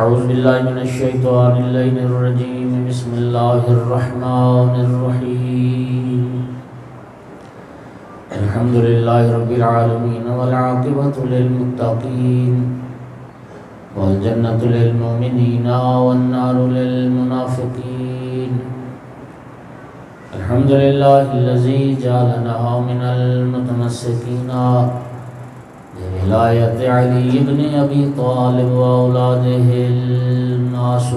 اعوذ باللہ من الشیطان اللعین الرجیم بسم اللہ الرحمن الرحیم الحمدللہ رب العالمین والعاقبۃ للمتقین والجنۃ للمؤمنین والنار للمنافقین الحمدللہ الذی جعلنا من المتمسکین ولایت علی ابن ابی طالب و اولادہ المعصومین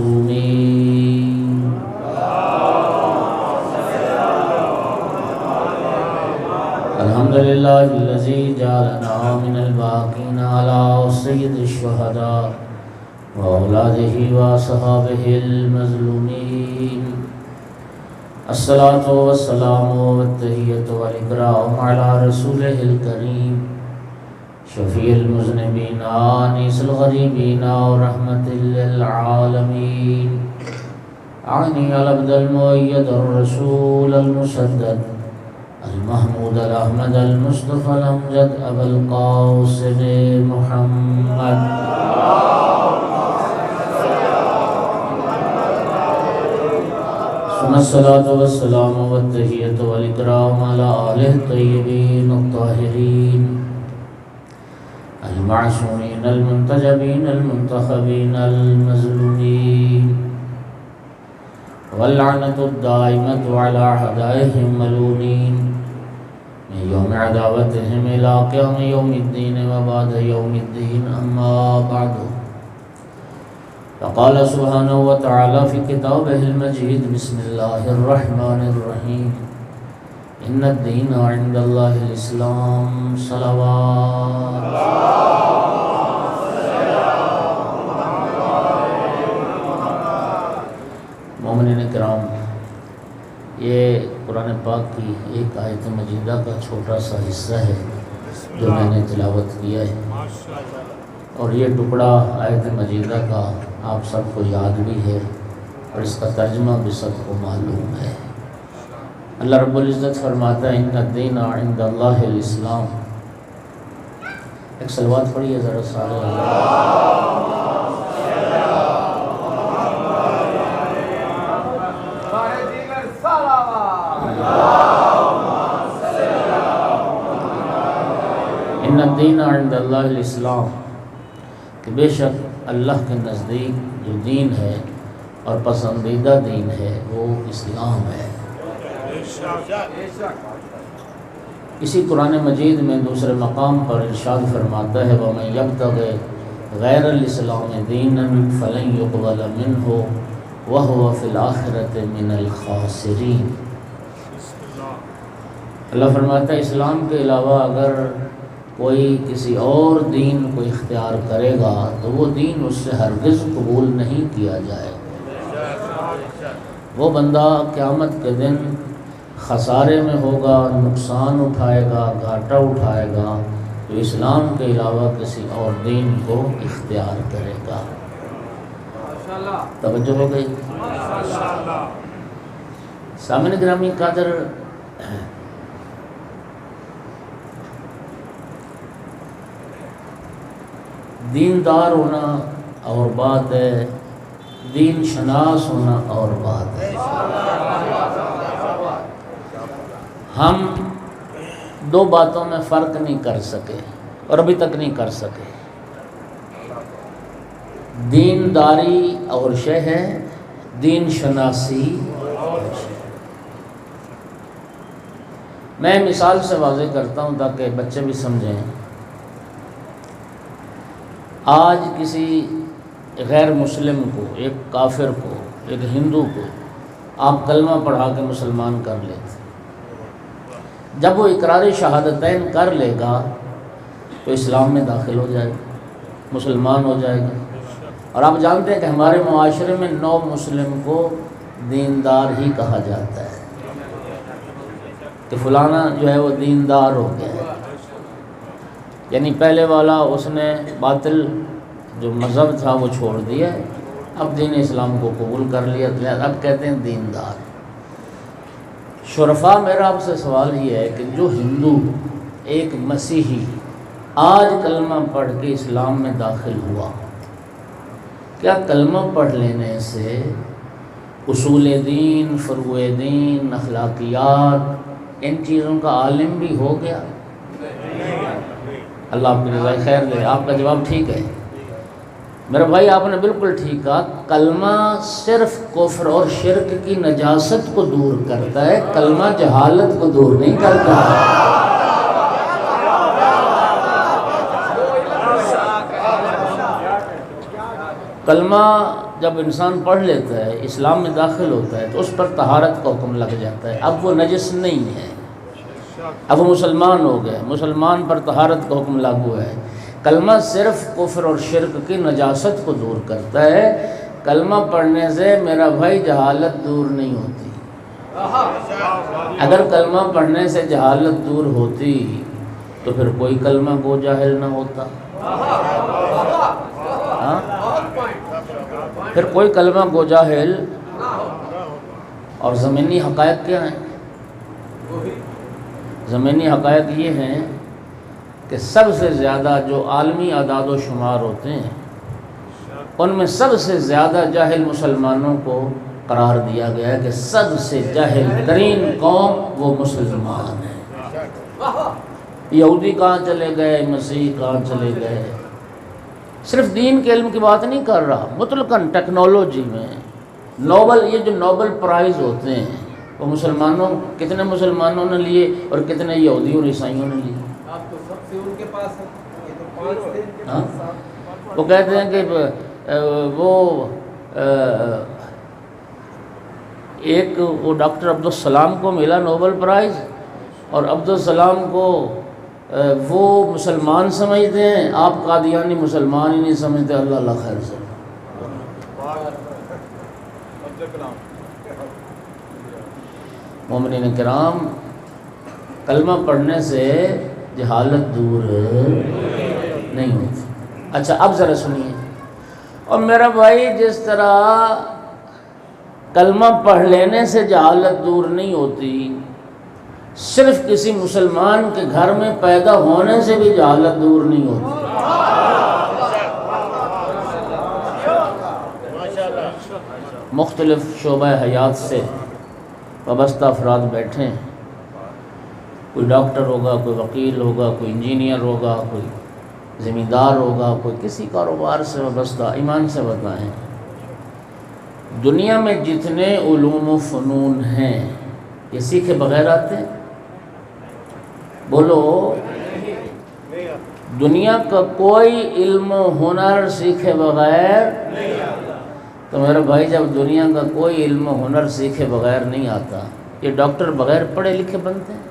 الحمدللہ الذی جعلنا من الباقین علی سید الشہداء و اولادہ و اصحابہ المظلومین الصلاۃ والسلام والتحیۃ والاکرام علی رسولہ الکریم شفیع المذنبین آنیس الغریبین ورحمت للعالمین عنی العبد المؤید الرسول المسدد المحمود الاحمد المصطفى الامجد ابا القاسم محمد ثم الصلاة والسلام والتحیۃ والاکرام علی آلہ الطیبین الطاہرین المعصومین المنتجبین المنتخبین المظلومین واللعنۃ الدائمۃ علی اعدائہم ملعونین من یوم عداوتہم الی قیام یوم الدین وبعد یوم الدین اما بعد فقال سبحانہ وتعالی فی کتابہ المجید بسم اللہ الرحمن الرحیم ان الدین عند اللہ الاسلام صلوات مومنین کرام، یہ قرآن پاک کی ایک آیت مجیدہ کا چھوٹا سا حصہ ہے جو میں نے تلاوت کیا ہے، اور یہ ٹکڑا آیت مجیدہ کا آپ سب کو یاد بھی ہے اور اس کا ترجمہ بھی سب کو معلوم ہے۔ اللہ رب العزت فرماتا ہے ان الدین عند اللہ الاسلام۔ ایک صلوات پڑھیے ذرا سارے ان الدین عند اللہ الاسلام، کہ بے شک اللہ کے نزدیک جو دین ہے اور پسندیدہ دین ہے وہ اسلام ہے۔ اسی قرآن مجید میں دوسرے مقام پر ارشاد فرماتا ہے وَمَن يَبْتَغِ غَيْرَ الْإِسْلَامِ دِينًا فَلَن يُقْبَلَ مِنْهُ وَهُوَ فِي الْآخِرَةِ مِنَ الْخَاسِرِينَ۔ اللہ فرماتا ہے اسلام کے علاوہ اگر کوئی کسی اور دین کو اختیار کرے گا تو وہ دین اس سے ہرگز قبول نہیں کیا جائے گا۔ وہ بندہ قیامت کے دن خسارے میں ہوگا، نقصان اٹھائے گا، گھاٹا اٹھائے گا تو اسلام کے علاوہ کسی اور دین کو اختیار کرے گا۔ توجہ ہو گئی؟ سامعین گرامی قدر، دیندار ہونا اور بات ہے، دین شناس ہونا اور بات ہے۔ ہم دو باتوں میں فرق نہیں کر سکے اور ابھی تک نہیں کر سکے۔ دینداری اور شے ہے، دین شناسی اور شے۔ میں مثال سے واضح کرتا ہوں تاکہ بچے بھی سمجھیں۔ آج کسی غیر مسلم کو، ایک کافر کو، ایک ہندو کو آپ کلمہ پڑھا کے مسلمان کر لیتے، جب وہ اقرار شہادتین کر لے گا تو اسلام میں داخل ہو جائے گا، مسلمان ہو جائے گا۔ اور آپ جانتے ہیں کہ ہمارے معاشرے میں نو مسلم کو دیندار ہی کہا جاتا ہے کہ فلانا جو ہے وہ دیندار ہو گیا ہے، یعنی پہلے والا اس نے باطل جو مذہب تھا وہ چھوڑ دیا، اب دین اسلام کو قبول کر لیا، اب کہتے ہیں دیندار۔ شرفا میرا آپ سے سوال یہ ہے کہ جو ہندو ایک مسیحی آج کلمہ پڑھ کے اسلام میں داخل ہوا، کیا کلمہ پڑھ لینے سے اصول دین، فروع دین، اخلاقیات، ان چیزوں کا عالم بھی ہو گیا؟ اللہ آپ کی رضائے خیر دے۔ آپ کا جواب ٹھیک ہے میرے بھائی، آپ نے بالکل ٹھیک کہا۔ کلمہ صرف کفر اور شرک کی نجاست کو دور کرتا ہے، کلمہ جہالت کو دور نہیں کرتا۔ کلمہ جب انسان پڑھ لیتا ہے، اسلام میں داخل ہوتا ہے، تو اس پر طہارت کا حکم لگ جاتا ہے، اب وہ نجس نہیں ہے، اب وہ مسلمان ہو گئے، مسلمان پر طہارت کا حکم لاگو ہے۔ کلمہ صرف کفر اور شرک کی نجاست کو دور کرتا ہے، کلمہ پڑھنے سے میرا بھائی جہالت دور نہیں ہوتی۔ اگر کلمہ پڑھنے سے جہالت دور ہوتی تو پھر کوئی کلمہ گو جاہل نہ ہوتا، پھر کوئی کلمہ گو جاہل۔ اور زمینی حقائق کیا ہیں؟ زمینی حقائق یہ ہیں کہ سب سے زیادہ جو عالمی اعداد و شمار ہوتے ہیں ان میں سب سے زیادہ جاہل مسلمانوں کو قرار دیا گیا ہے کہ سب سے جاہل ترین قوم وہ مسلمان ہیں۔ یہودی کہاں چلے گئے، مسیح کہاں چلے گئے؟ صرف دین کے علم کی بات نہیں کر رہا، مطلقاً ٹیکنالوجی میں نوبل، یہ جو نوبل پرائز ہوتے ہیں وہ مسلمانوں، کتنے مسلمانوں نے لیے اور کتنے یہودیوں اور عیسائیوں نے لیے؟ آپ تو سب سے ان کے پاس ہے، یہ تو 5 تھے ان کے پاس۔ وہ کہتے ہیں کہ وہ ایک وہ ڈاکٹر عبدالسلام کو ملا نوبل پرائز، اور عبدالسلام کو وہ مسلمان سمجھتے ہیں، آپ قادیانی مسلمان ہی نہیں سمجھتے۔ اللہ اللہ خیر سے۔ مومنین کرام، کلمہ پڑھنے سے جہالت دور نہیں ہوتی۔ اچھا اب ذرا سنیے، اور میرا بھائی جس طرح کلمہ پڑھ لینے سے جہالت دور نہیں ہوتی، صرف کسی مسلمان کے گھر میں پیدا ہونے سے بھی جہالت دور نہیں ہوتی۔ مختلف شعبہ حیات سے وابستہ افراد بیٹھے ہیں، کوئی ڈاکٹر ہوگا، کوئی وکیل ہوگا، کوئی انجینئر ہوگا، کوئی زمیندار ہوگا، کوئی کسی کاروبار سے وابستہ۔ ایمان سے بتائیں، دنیا میں جتنے علوم و فنون ہیں یہ سیکھے بغیر آتے ہیں؟ بولو، دنیا کا کوئی علم و ہنر سیکھے بغیر؟ تو میرے بھائی، جب دنیا کا کوئی علم و ہنر سیکھے بغیر نہیں آتا، یہ ڈاکٹر بغیر پڑھے لکھے بنتے ہیں؟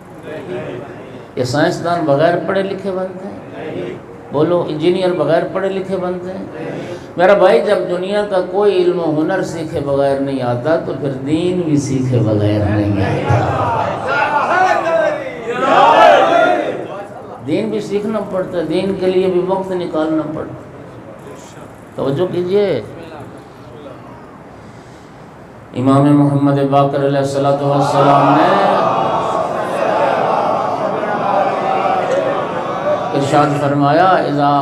یہ سائنسدان بغیر پڑھے لکھے بنتے ہیں؟ بولو، انجینئر بغیر پڑھے لکھے بنتے ہیں؟ میرا بھائی، جب دنیا کا کوئی علم و ہنر سیکھے بغیر نہیں آتا تو پھر دین بھی سیکھے بغیر نہیں آتا۔ دین بھی سیکھنا پڑتا ہے، دین کے لیے بھی وقت نکالنا پڑتا ہے۔ توجہ کیجئے، امام محمد باقر علیہ السلام نے ارشاد فرمایا، اذا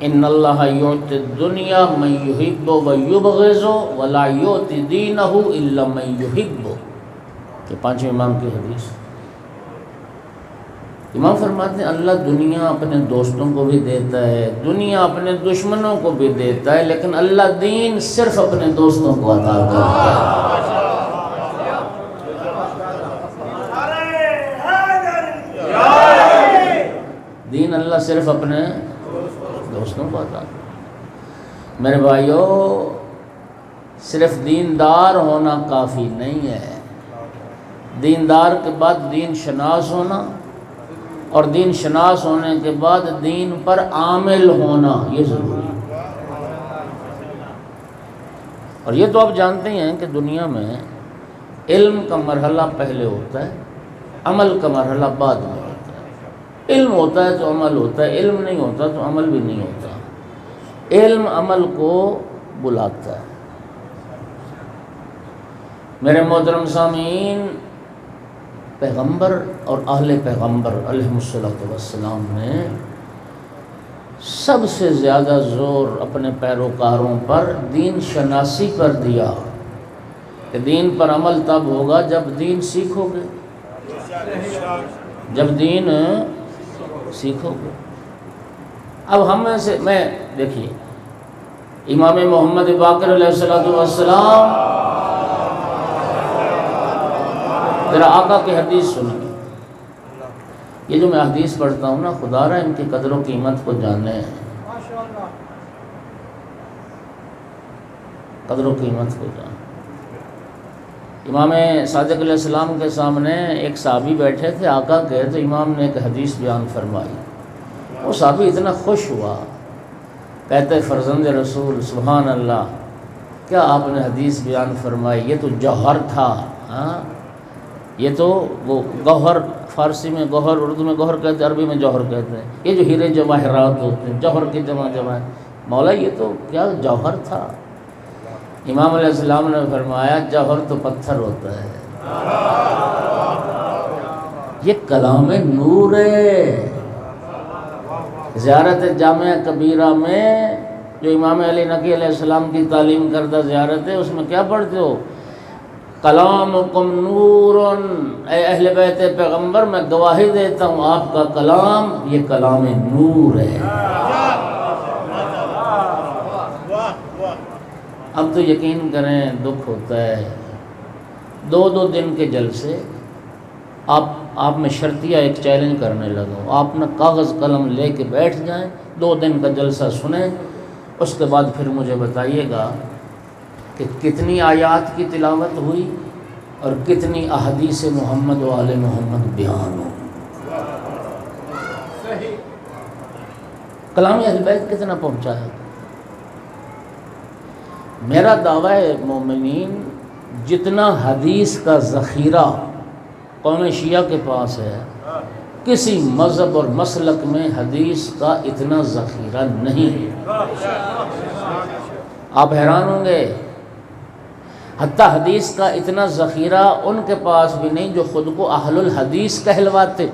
ان اللہ یعطی الدنیا من یحب و یبغض ولا یعطی دینہ الا من یحب۔ یہ پانچویں امام کی حدیث۔ امام فرماتے ہیں اللہ دنیا اپنے دوستوں کو بھی دیتا ہے، دنیا اپنے دشمنوں کو بھی دیتا ہے، لیکن اللہ دین صرف اپنے دوستوں کو عطا کرتا ہے۔ دین اللہ صرف اپنے دوستوں کو عطا کرتا ہے۔ میرے بھائیو، صرف دیندار ہونا کافی نہیں ہے، دیندار کے بعد دین شناس ہونا، اور دین شناس ہونے کے بعد دین پر عامل ہونا یہ ضروری ہے۔ اور یہ تو آپ جانتے ہیں کہ دنیا میں علم کا مرحلہ پہلے ہوتا ہے، عمل کا مرحلہ بعد میں ہوتا ہے۔ علم ہوتا ہے تو عمل ہوتا ہے، علم نہیں ہوتا تو عمل بھی نہیں ہوتا۔ علم عمل کو بلاتا ہے۔ میرے محترم سامعین، پیغمبر اور اہل پیغمبر علیہ الصلوۃ والسلام نے سب سے زیادہ زور اپنے پیروکاروں پر دین شناسی پر دیا کہ دین پر عمل تب ہوگا جب دین سیکھو گے، جب دین سیکھو گے۔ اب ہم میں سے میں دیکھیے امام محمد باقر علیہ السلام، ذرا آقا کی حدیث سنیں۔ یہ جو میں حدیث پڑھتا ہوں نا، خدا را ان کی قدر و قیمت کو جانے، قدر و قیمت کو جانے۔ امام صادق علیہ السلام کے سامنے ایک صحابی بیٹھے تھے آقا کے، تو امام نے ایک حدیث بیان فرمائی۔ وہ صحابی اتنا خوش ہوا، کہتے فرزند رسول سبحان اللہ، کیا آپ نے حدیث بیان فرمائی، یہ تو جوہر تھا، ہاں یہ تو وہ گوہر، فارسی میں گوہر، اردو میں گوہر کہتے ہیں، عربی میں جوہر کہتے ہیں، یہ جو ہیرے جواہرات ہوتے ہیں، جوہر کی جمع ہے، مولا یہ تو کیا جوہر تھا۔ امام علیہ السلام نے فرمایا جوہر تو پتھر ہوتا ہے، یہ کلام نور ہے۔ زیارت جامعہ کبیرہ میں جو امام علی نقی علیہ السلام کی تعلیم کردہ زیارت ہے، اس میں کیا پڑھتے ہو؟ کلامکم نورن، اے اہل بیت پیغمبر میں گواہی دیتا ہوں آپ کا کلام یہ کلام نور ہے۔ اب تو یقین کریں دکھ ہوتا ہے، دو دن کے جلسے، آپ میں شرطیہ ایک چیلنج کرنے لگا ہوں، آپ نہ کاغذ قلم لے کے بیٹھ جائیں، 2 دن کا جلسہ سنیں، اس کے بعد پھر مجھے بتائیے گا کہ کتنی آیات کی تلاوت ہوئی اور کتنی احادیث محمد و آل محمد بیان ہو، کلام اہل بیت کتنا پہنچا ہے۔ میرا دعویٰ ہے مومنین، جتنا حدیث کا ذخیرہ قوم شیعہ کے پاس ہے، کسی مذہب اور مسلک میں حدیث کا اتنا ذخیرہ نہیں ہے۔ آپ حیران ہوں گے، حتیٰ حدیث کا اتنا ذخیرہ ان کے پاس بھی نہیں جو خود کو اہل الحدیث کہلواتے۔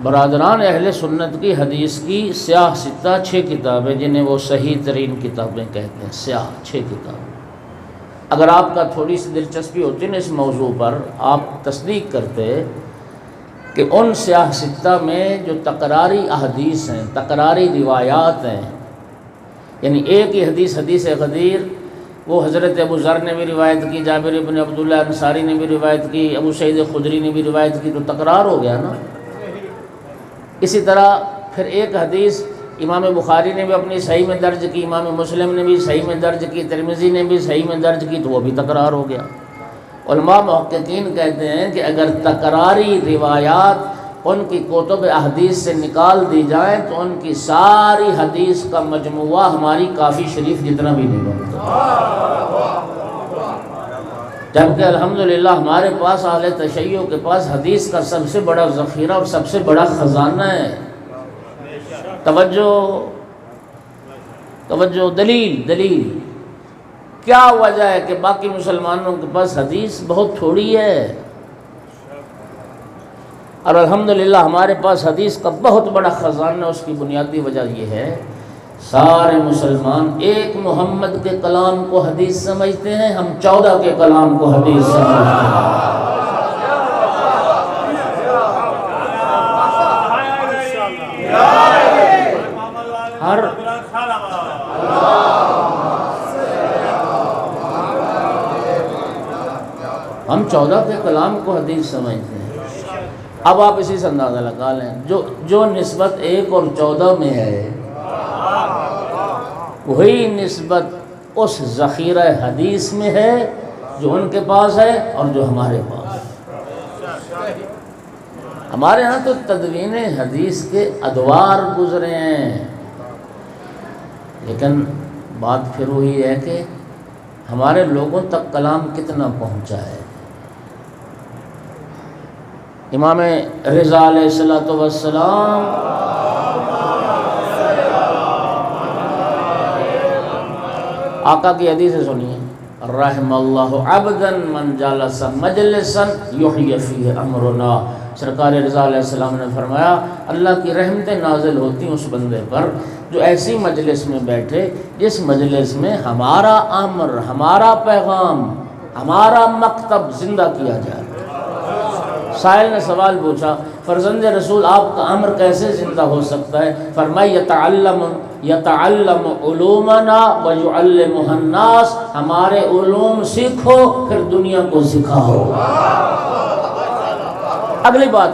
برادران اہل سنت کی حدیث کی سیاہ ستہ 6 کتابیں، جنہیں وہ صحیح ترین کتابیں کہتے ہیں، سیاہ 6 کتابیں۔ اگر آپ کا تھوڑی سی دلچسپی ہوتی نا اس موضوع پر، آپ تصدیق کرتے کہ ان سیاہ ستہ میں جو تکراری احادیث ہیں، تکراری روایات ہیں، یعنی ایک ہی حدیث غدیر، وہ حضرت ابو ذر نے بھی روایت کی، جابر بن عبداللہ انصاری نے بھی روایت کی، ابو سعید خدری نے بھی روایت کی، تو تکرار ہو گیا نا۔ اسی طرح پھر ایک حدیث امام بخاری نے بھی اپنی صحیح میں درج کی، امام مسلم نے بھی صحیح میں درج کی، ترمذی نے بھی صحیح میں درج کی، تو وہ بھی تکرار ہو گیا۔ علماء محققین کہتے ہیں کہ اگر تکراری روایات ان کی کتب احادیث سے نکال دی جائیں تو ان کی ساری حدیث کا مجموعہ ہماری کافی شریف جتنا بھی نہیں بنتا، جبکہ الحمدللہ ہمارے پاس اہل تشیع کے پاس حدیث کا سب سے بڑا ذخیرہ اور سب سے بڑا خزانہ ہے۔ توجہ، دلیل کیا وجہ ہے کہ باقی مسلمانوں کے پاس حدیث بہت تھوڑی ہے، اور الحمدللہ ہمارے پاس حدیث کا بہت بڑا خزانہ۔ اس کی بنیادی وجہ یہ ہے سارے مسلمان ایک محمد کے کلام کو حدیث سمجھتے ہیں، ہم 14 کے کلام کو حدیث سمجھتے ہیں۔ ہم 14 کے کلام کو حدیث سمجھتے ہیں۔ اب آپ اسی سے اندازہ لگا لیں، جو نسبت 1 اور 14 میں ہے، وہی نسبت اس ذخیرہ حدیث میں ہے جو ان کے پاس ہے اور جو ہمارے پاس ہے۔ ہمارے ہاں تو تدوین حدیث کے ادوار گزرے ہیں، لیکن بات پھر وہی ہے کہ ہمارے لوگوں تک کلام کتنا پہنچا ہے۔ امام رضا علیہ السلام آقا کی حدیث سنیے، رحم اللہ عبدا من جالس مجلسا یحیی فیہ امرنا، سرکار رضا علیہ السلام نے فرمایا اللہ کی رحمتیں نازل ہوتی ہیں اس بندے پر جو ایسی مجلس میں بیٹھے جس مجلس میں ہمارا امر، ہمارا پیغام، ہمارا مکتب زندہ کیا جائے۔ سائل نے سوال پوچھا فرزند رسول آپ کا امر کیسے زندہ ہو سکتا ہے؟ فرمایا یتعلم علومنا ویعلمها الناس، ہمارے علوم سیکھو پھر دنیا کو سکھاؤ۔ اگلی بات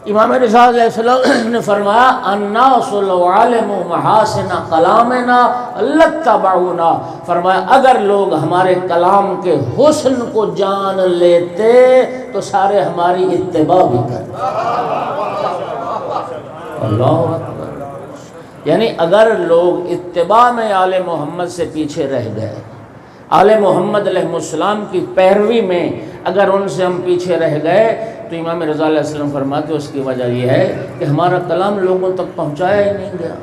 امام رضا علیہ السلام نے فرمایا الناس لو علموا محاسن کلامنا لاتبعونا، فرمایا اگر لوگ ہمارے کلام کے حسن کو جان لیتے تو سارے ہماری اتباع بھی کرتے۔ اللہ اکبر، یعنی اگر لوگ اتباع میں آل محمد سے پیچھے رہ گئے، آل محمد علیہ السلام کی پیروی میں اگر ان سے ہم پیچھے رہ گئے تو امام رضا علیہ السلام فرماتے اس کی وجہ یہ ہے کہ ہمارا کلام لوگوں تک پہنچایا ہی نہیں گیا،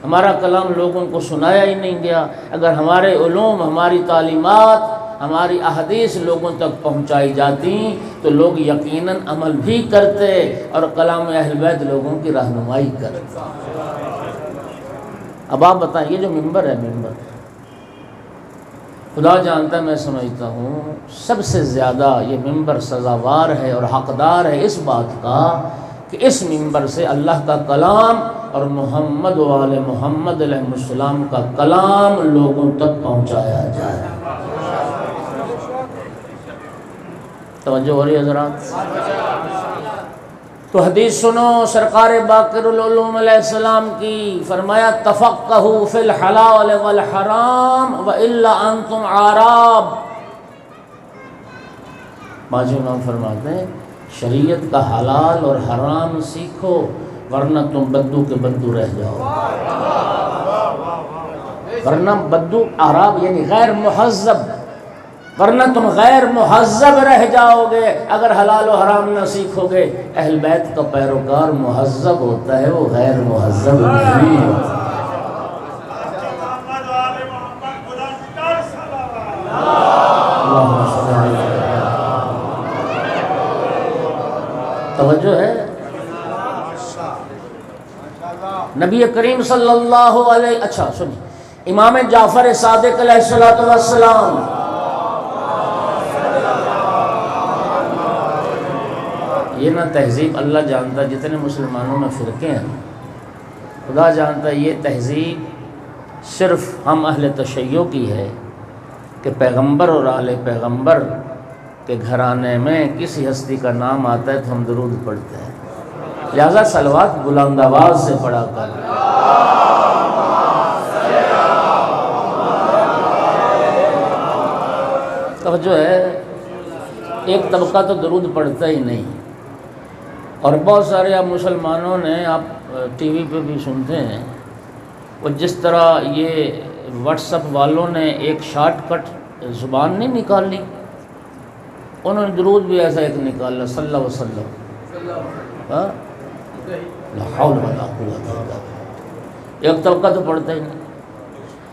ہمارا کلام لوگوں کو سنایا ہی نہیں گیا۔ اگر ہمارے علوم، ہماری تعلیمات، ہماری احادیث لوگوں تک پہنچائی جاتی تو لوگ یقیناً عمل بھی کرتے اور کلام اہل بیت لوگوں کی رہنمائی کرتے۔ اب آپ بتائیں یہ جو ممبر ہے، ممبر خدا جانتا ہے، میں سمجھتا ہوں سب سے زیادہ یہ ممبر سزاوار ہے اور حقدار ہے اس بات کا کہ اس ممبر سے اللہ کا کلام اور محمد و آل محمد علیہ السلام کا کلام لوگوں تک پہنچایا جائے۔ توجہ ہو رہی ہے حضرات؟ تو حدیث سنو سرکار باقر العلوم علیہ السلام کی، فرمایا تفقہوا فی الحلال والحرام والا انتم اعراب۔ باجی امام فرماتے ہیں شریعت کا حلال اور حرام سیکھو ورنہ تم بدو کے بدو رہ جاؤ، ورنہ بدو اعراب یعنی غیر مہذب، ورنہ تم غیر مہذب رہ جاؤ گے اگر حلال و حرام نہ سیکھو گے۔ اہل بیت کا پیروکار مہذب ہوتا ہے، وہ غیر مہذب نہیں ہوتا۔ توجہ ہے؟ نبی کریم صلی اللہ علیہ، اچھا سنیے، امام جعفر صادق علیہ السلام یہ نہ تہذیب اللہ جانتا، جتنے مسلمانوں میں فرقے ہیں خدا جانتا ہے، یہ تہذیب صرف ہم اہل تشیع کی ہے کہ پیغمبر اور آل پیغمبر کے گھرانے میں کسی ہستی کا نام آتا ہے تو ہم درود پڑھتے ہیں، لہذا صلوات بلند آواز سے پڑھا کر۔ توجہ ہے؟ ایک طبقہ تو درود پڑھتا ہی نہیں، اور بہت سارے آپ مسلمانوں نے، آپ ٹی وی پہ بھی سنتے ہیں، وہ جس طرح یہ واٹس ایپ والوں نے ایک شارٹ کٹ زبان نہیں نکالی، انہوں نے درود بھی ایسا ایک نکالا صلی اللہ علیہ وسلم، لا حول ولا قوت الا باللہ۔ ایک طبقہ تو پڑھتا ہی نہیں،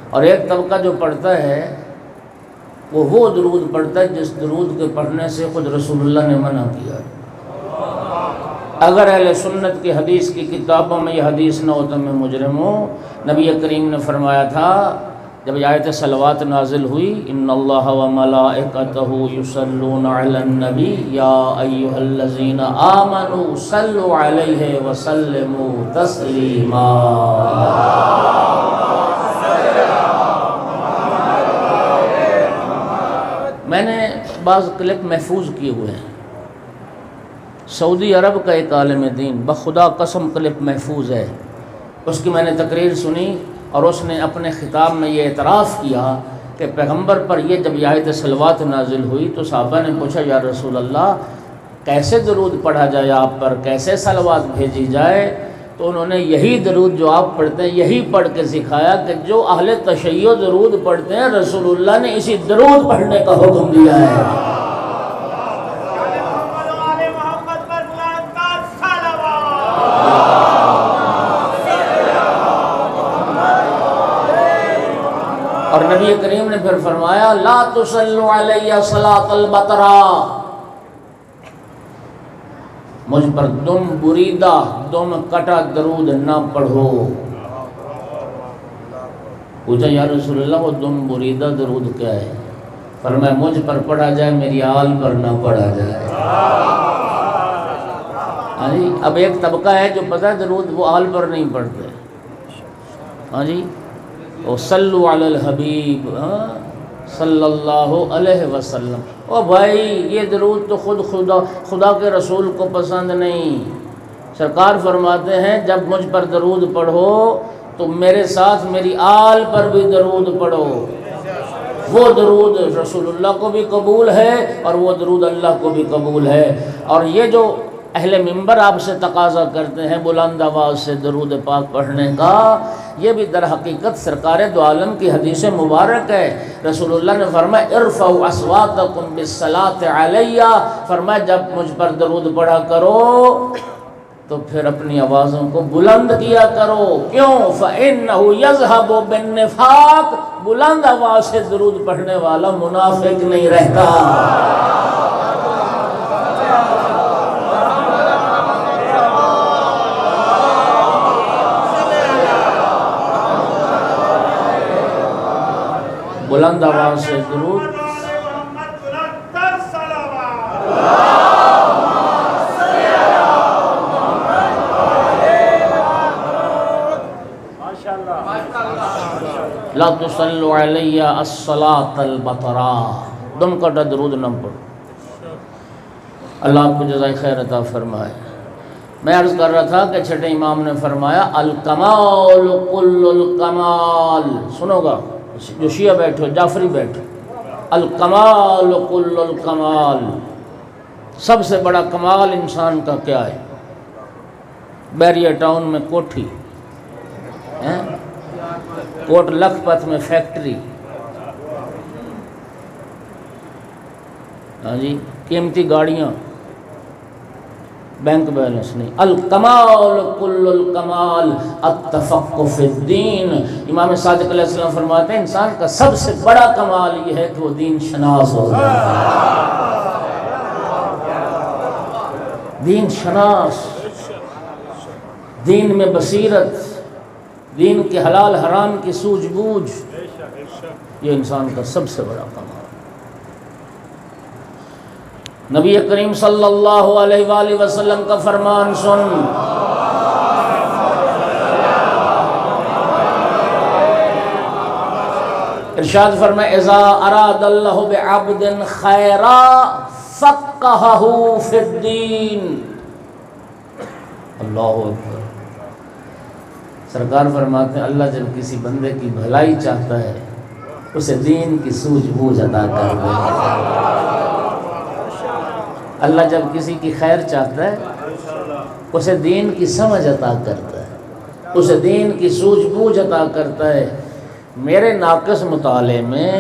اور ایک طبقہ جو پڑھتا ہے وہ درود پڑھتا ہے جس درود کے پڑھنے سے خود رسول اللہ نے منع کیا۔ اگر اہل سنت کی حدیث کی کتابوں میں یہ حدیث نہ ہو تو میں مجرم ہوں۔ نبی کریم نے فرمایا تھا جب آیت صلوات نازل ہوئی، ان اللہ و ملائکتہ یصلون علی النبی یا ایھا الذین آمنوا صلوا علیہ وسلموا تسلیما۔ میں نے بعض کلپ محفوظ کیے ہوئے ہیں، سعودی عرب کا ایک عالم دین، بخدا قسم کلپ محفوظ ہے، اس کی میں نے تقریر سنی اور اس نے اپنے خطاب میں یہ اعتراف کیا کہ پیغمبر پر یہ جب آیت صلوات نازل ہوئی تو صحابہ نے پوچھا یا رسول اللہ کیسے درود پڑھا جائے آپ پر، کیسے صلوات بھیجی جائے؟ تو انہوں نے یہی درود جو آپ پڑھتے ہیں یہی پڑھ کے سکھایا کہ جو اہل تشیع درود پڑھتے ہیں رسول اللہ نے اسی درود پڑھنے کا حکم دیا ہے۔ اور نبی کریم نے پھر فرمایا لا تصلوا علی صلاۃ البتراء، مجھ پر دم بریدہ دم کٹا درود نہ پڑھو۔ پوچھا یا رسول اللہ وہ دم بریدہ درود کیا ہے؟ فرمایا مجھ پر پڑھا جائے میری آل پر نہ پڑھا جائے۔ ہاں جی، اب ایک طبقہ ہے جو پتہ ہے درود وہ آل پر نہیں پڑھتے۔ ہاں جی، وہ صلو علی الحبیب صلی اللہ علیہ وسلم۔ او بھائی یہ درود تو خدا کے رسول کو پسند نہیں۔ سرکار فرماتے ہیں جب مجھ پر درود پڑھو تو میرے ساتھ میری آل پر بھی درود پڑھو۔ وہ درود رسول اللہ کو بھی قبول ہے اور وہ درود اللہ کو بھی قبول ہے۔ اور یہ جو اہل منبر آپ سے تقاضا کرتے ہیں بلند آواز سے درود پاک پڑھنے کا، یہ بھی در حقیقت سرکار دو عالم کی حدیث مبارک ہے۔ رسول اللہ نے فرمایا ارفعوا اصواتکم بالصلاۃ علیہ، فرمایا جب مجھ پر درود پڑھا کرو تو پھر اپنی آوازوں کو بلند کیا کرو۔ کیوں؟ فَإِنَّهُ يَذْهَبُ بِالنِّفَاقِ، بلند آواز سے درود پڑھنے والا منافق نہیں رہتا۔ بلند آواز سے درود لا تصلوا علیہ الصلاۃ البطرا، دم کٹا درود نہ پڑھو۔ اللہ آپ کو جزائے خیر عطا فرمائے۔ میں عرض کر رہا تھا کہ چھٹے امام نے فرمایا الکمال کل الکمال، سنو گا جو شیعہ بیٹھو جعفری بیٹھو، الکمال کل الکمال، سب سے بڑا کمال انسان کا کیا ہے؟ بیریا ٹاؤن میں کوٹھی، کوٹ لکھپت میں فیکٹری، ہاں جی، قیمتی گاڑیاں، بینک بیلنس نہیں۔ الکمال کل الکمال التفقہ فی الدین، امام صادق علیہ السلام فرماتے ہیں انسان کا سب سے بڑا کمال یہ ہے کہ وہ دین شناس ہو جائے۔ دین شناس، دین میں بصیرت، دین کے حلال حرام کی سوجھ بوجھ، یہ انسان کا سب سے بڑا کمال۔ نبی کریم صلی اللہ علیہ وآلہ وسلم کا فرمان سن، ارشاد فرمائے اذا اراد اللہ بعبد خیرا فقہہ فی الدین۔ اللہ اکبر۔ سرکار فرماتے ہیں اللہ جب کسی بندے کی بھلائی چاہتا ہے اسے دین کی سوجھ بوجھ عطا کر دیتا ہے۔ اللہ جب کسی کی خیر چاہتا ہے اسے دین کی سمجھ عطا کرتا ہے، اسے دین کی سوجھ بوجھ عطا کرتا ہے۔ میرے ناقص مطالعے میں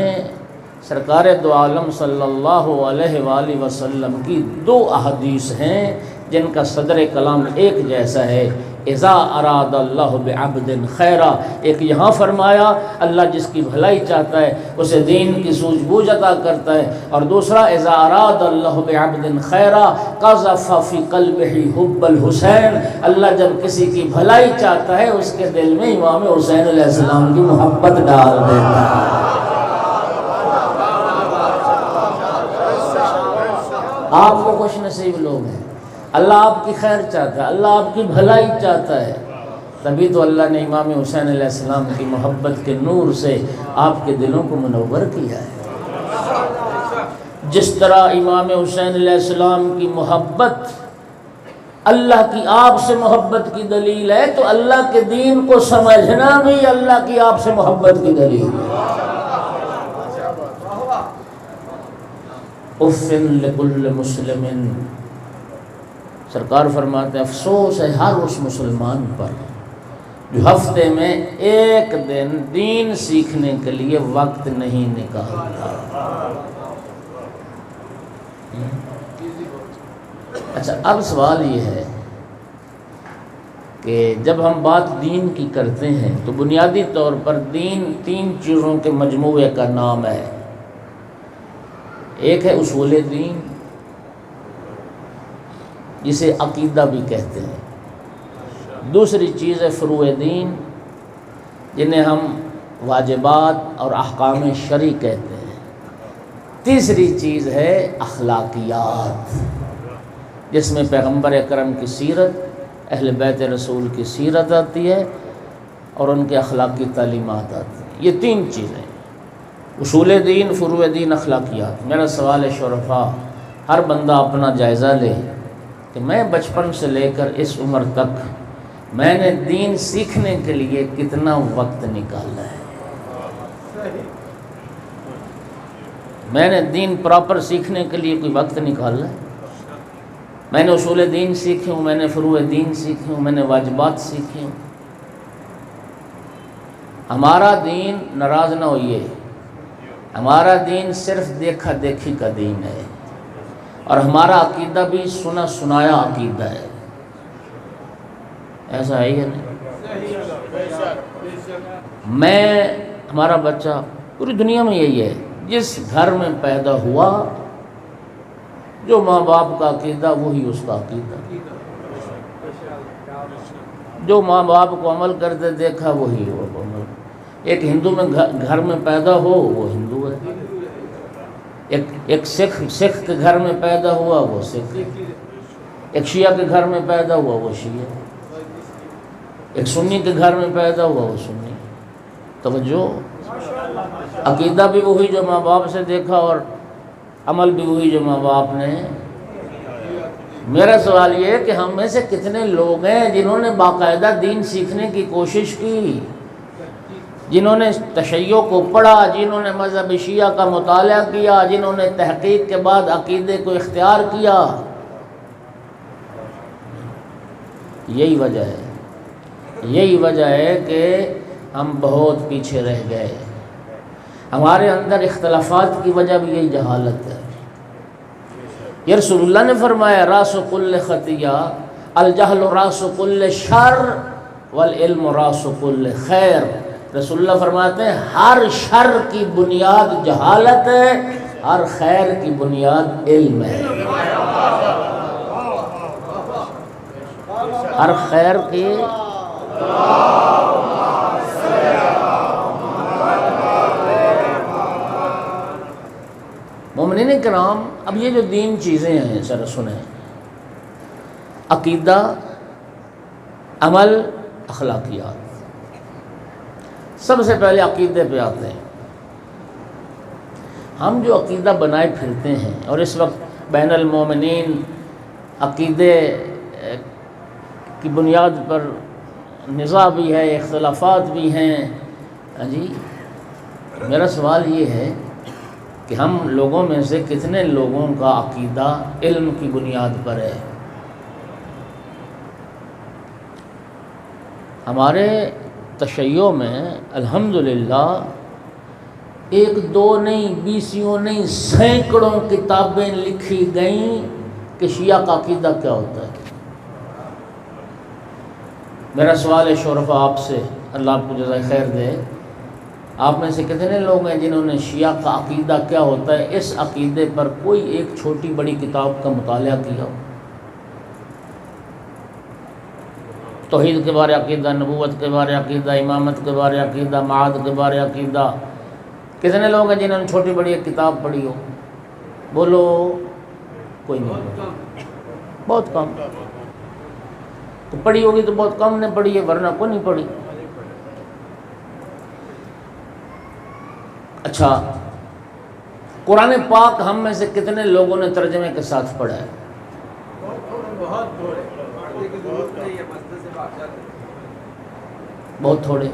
سرکار دو عالم صلی اللہ علیہ وآلہ وسلم کی دو احادیث ہیں جن کا صدر کلام ایک جیسا ہے، اذا اراد اللہ بعبد خیرا، ایک یہاں فرمایا اللہ جس کی بھلائی چاہتا ہے اسے دین کی سوجھ بوجھ عطا کرتا ہے، اور دوسرا اذا اراد اللہ بعبد خیرا قذف فی قلبہ حب الحسین، اللہ جب کسی کی بھلائی چاہتا ہے اس کے دل میں امام حسین علیہ السلام کی محبت ڈال دیتا ہے۔ آپ کو خوش نصیب لوگ ہیں، اللہ آپ کی خیر چاہتا ہے، اللہ آپ کی بھلائی چاہتا ہے، تبھی تو اللہ نے امام حسین علیہ السلام کی محبت کے نور سے آپ کے دلوں کو منور کیا ہے۔ جس طرح امام حسین علیہ السلام کی محبت اللہ کی آپ سے محبت کی دلیل ہے، تو اللہ کے دین کو سمجھنا بھی اللہ کی آپ سے محبت کی دلیل ہے۔ اُفٍ لِكُلِّ مسلم، سرکار فرماتے ہیں افسوس ہے ہر اس مسلمان پر جو ہفتے میں ایک دن دین سیکھنے کے لیے وقت نہیں نکالتا۔ اچھا اب سوال یہ ہے کہ جب ہم بات دین کی کرتے ہیں تو بنیادی طور پر دین تین چیزوں کے مجموعے کا نام ہے۔ ایک ہے اصول دین، جسے عقیدہ بھی کہتے ہیں۔ دوسری چیز ہے فروع دین، جنہیں ہم واجبات اور احکام شرعی کہتے ہیں۔ تیسری چیز ہے اخلاقیات، جس میں پیغمبر اکرم کی سیرت، اہل بیت رسول کی سیرت آتی ہے اور ان کے اخلاقی تعلیمات آتی ہیں۔ یہ تین چیزیں، اصول دین، فروع دین، اخلاقیات۔ میرا سوال ہے شرفا، ہر بندہ اپنا جائزہ لے کہ میں بچپن سے لے کر اس عمر تک میں نے دین سیکھنے کے لیے کتنا وقت نکالا ہے۔ میں نے دین پراپر سیکھنے کے لیے کوئی وقت نکالا ہے؟ میں نے اصول دین سیکھے ہوں، میں نے فروع دین سیکھے ہوں، میں نے واجبات سیکھے ہوں۔ ہمارا دین، ناراض نہ ہوئیے، ہمارا دین صرف دیکھا دیکھی کا دین ہے، اور ہمارا عقیدہ بھی سنا سنایا عقیدہ ہے۔ ایسا ہے یا نہیں؟ ہمارا بچہ، پوری دنیا میں یہی ہے، جس گھر میں پیدا ہوا جو ماں باپ کا عقیدہ وہی اس کا عقیدہ، جو ماں باپ کو عمل کرتے دیکھا وہی وہ عمل۔ ایک ہندو میں گھر میں پیدا ہو وہ ہندو ہے، ایک سکھ کے گھر میں پیدا ہوا وہ سکھ ہے، ایک شیعہ کے گھر میں پیدا ہوا وہ شیعہ، ایک سنی کے گھر میں پیدا ہوا وہ سنی۔ توجہ، عقیدہ بھی وہی جو ماں باپ سے دیکھا اور عمل بھی وہی جو ماں باپ نے۔ میرا سوال یہ ہے کہ ہم میں سے کتنے لوگ ہیں جنہوں نے باقاعدہ دین سیکھنے کی کوشش کی، جنہوں نے تشیع کو پڑھا، جنہوں نے مذہب شیعہ کا مطالعہ کیا، جنہوں نے تحقیق کے بعد عقیدے کو اختیار کیا؟ یہی وجہ ہے کہ ہم بہت پیچھے رہ گئے۔ ہمارے اندر اختلافات کی وجہ بھی یہی جہالت ہے۔ یہ رسول اللہ نے فرمایا راس کل خطیہ الجہل راس کل شر والعلم راس کل خیر۔ رسول اللہ فرماتے ہیں ہر شر کی بنیاد جہالت ہے، ہر خیر کی بنیاد علم ہے۔ ہر خیر کی مومنین کرام، اب یہ جو دین چیزیں ہیں ذرا سنیں، عقیدہ، عمل، اخلاقیات۔ سب سے پہلے عقیدے پہ آتے ہیں۔ ہم جو عقیدہ بنائے پھرتے ہیں، اور اس وقت بین المومنین عقیدے کی بنیاد پر نزاع بھی ہے، اختلافات بھی ہیں، جی میرا سوال یہ ہے کہ ہم لوگوں میں سے کتنے لوگوں کا عقیدہ علم کی بنیاد پر ہے؟ ہمارے تشیع میں الحمدللہ ایک دو نہیں، بیسیوں نہیں، سینکڑوں کتابیں لکھی گئیں کہ شیعہ کا عقیدہ کیا ہوتا ہے۔ میرا سوال ہے شرفا آپ سے، اللہ آپ کو جزائے خیر دے، آپ میں سے کتنے لوگ ہیں جنہوں نے شیعہ کا عقیدہ کیا ہوتا ہے اس عقیدے پر کوئی ایک چھوٹی بڑی کتاب کا مطالعہ کیا ہو؟ توحید کے بارے عقیدہ، نبوت کے بارے عقیدہ، امامت کے بارے عقیدہ، معاد کے بارے عقیدہ، کتنے لوگ ہیں جنہوں نے چھوٹی بڑی ایک کتاب پڑھی ہو؟ بولو، کوئی نہیں، بہت کم۔ تو پڑھی ہوگی تو بہت کم نے پڑھی ہے، ورنہ کوئی نہیں پڑھی۔ اچھا، قرآن پاک ہم میں سے کتنے لوگوں نے ترجمے کے ساتھ پڑھا ہے؟ بہت تھوڑے،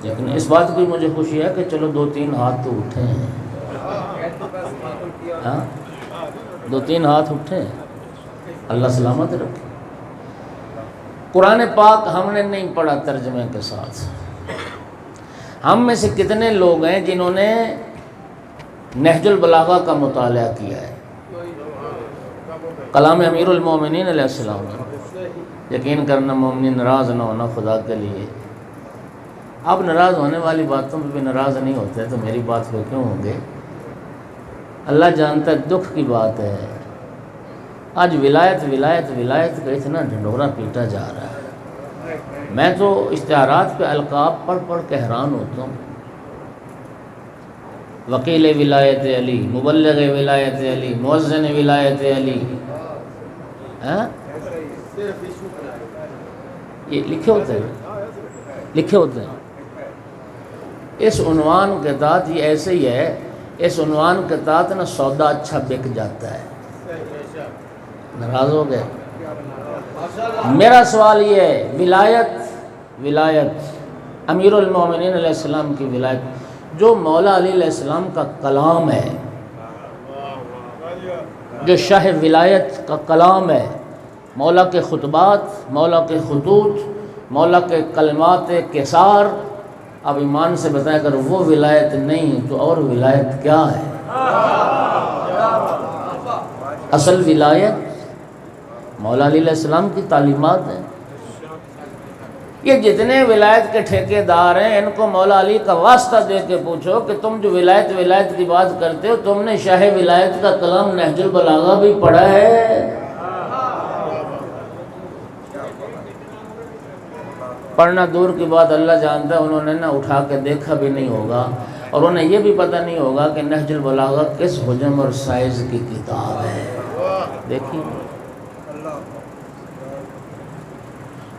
لیکن اس بات کی مجھے خوشی ہے کہ چلو 2-3 ہاتھ تو اٹھے ہیں، ہاں 2-3 ہاتھ اٹھے ہیں، اللہ سلامت رکھے۔ قرآن پاک ہم نے نہیں پڑھا ترجمے کے ساتھ۔ ہم میں سے کتنے لوگ ہیں جنہوں نے نہج البلاغہ کا مطالعہ کیا ہے؟ کلام امیر المومنین علیہ السلام۔ یقین کرنا مومنین ناراض نہ ہونا خدا کے لیے۔ آپ ناراض ہونے والی باتوں پہ بھی ناراض نہیں ہوتے تو میری بات پہ کیوں ہوں گے؟ اللہ جانتا ہے دکھ کی بات ہے، آج ولایت ولایت ولایت کا اتنا ڈھنڈورا پیٹا جا رہا ہے، میں تو اشتہارات پہ القاب پڑھ پڑھ کے حیران ہوتا ہوں۔ وکیل ولایت علی، مبلغ ولایت علی، مؤذن ولایت علی، یہ لکھے ہوتے ہیں اس عنوان کے تحت۔ یہ ایسے ہی ہے، اس عنوان کے تحت نا سودا اچھا بک جاتا ہے۔ ناراض ہو گئے؟ میرا سوال یہ ہے، ولایت امیر المومنین علیہ السلام کی ولایت، جو مولا علی علیہ السلام کا کلام ہے، جو شاہ ولایت کا کلام ہے، مولا کے خطبات، مولا کے خطوط، مولا کے کلمات کثار، اب ایمان سے بتائیں اگر وہ ولایت نہیں تو اور ولایت کیا ہے؟ اصل ولایت مولا علی علیہ السلام کی تعلیمات ہیں۔ یہ جتنے ولایت کے ٹھیکیدار ہیں ان کو مولا علی کا واسطہ دے کے پوچھو کہ تم جو ولایت کی بات کرتے ہو، تم نے شاہ ولایت کا کلام نہج البلاغہ بھی پڑھا ہے؟ پڑھنا دور کی بات، اللہ جانتا ہے انہوں نے نا اٹھا کے دیکھا بھی نہیں ہوگا، اور انہیں یہ بھی پتہ نہیں ہوگا کہ نہج البلاغہ کس حجم اور سائز کی کتاب ہے۔ دیکھیے،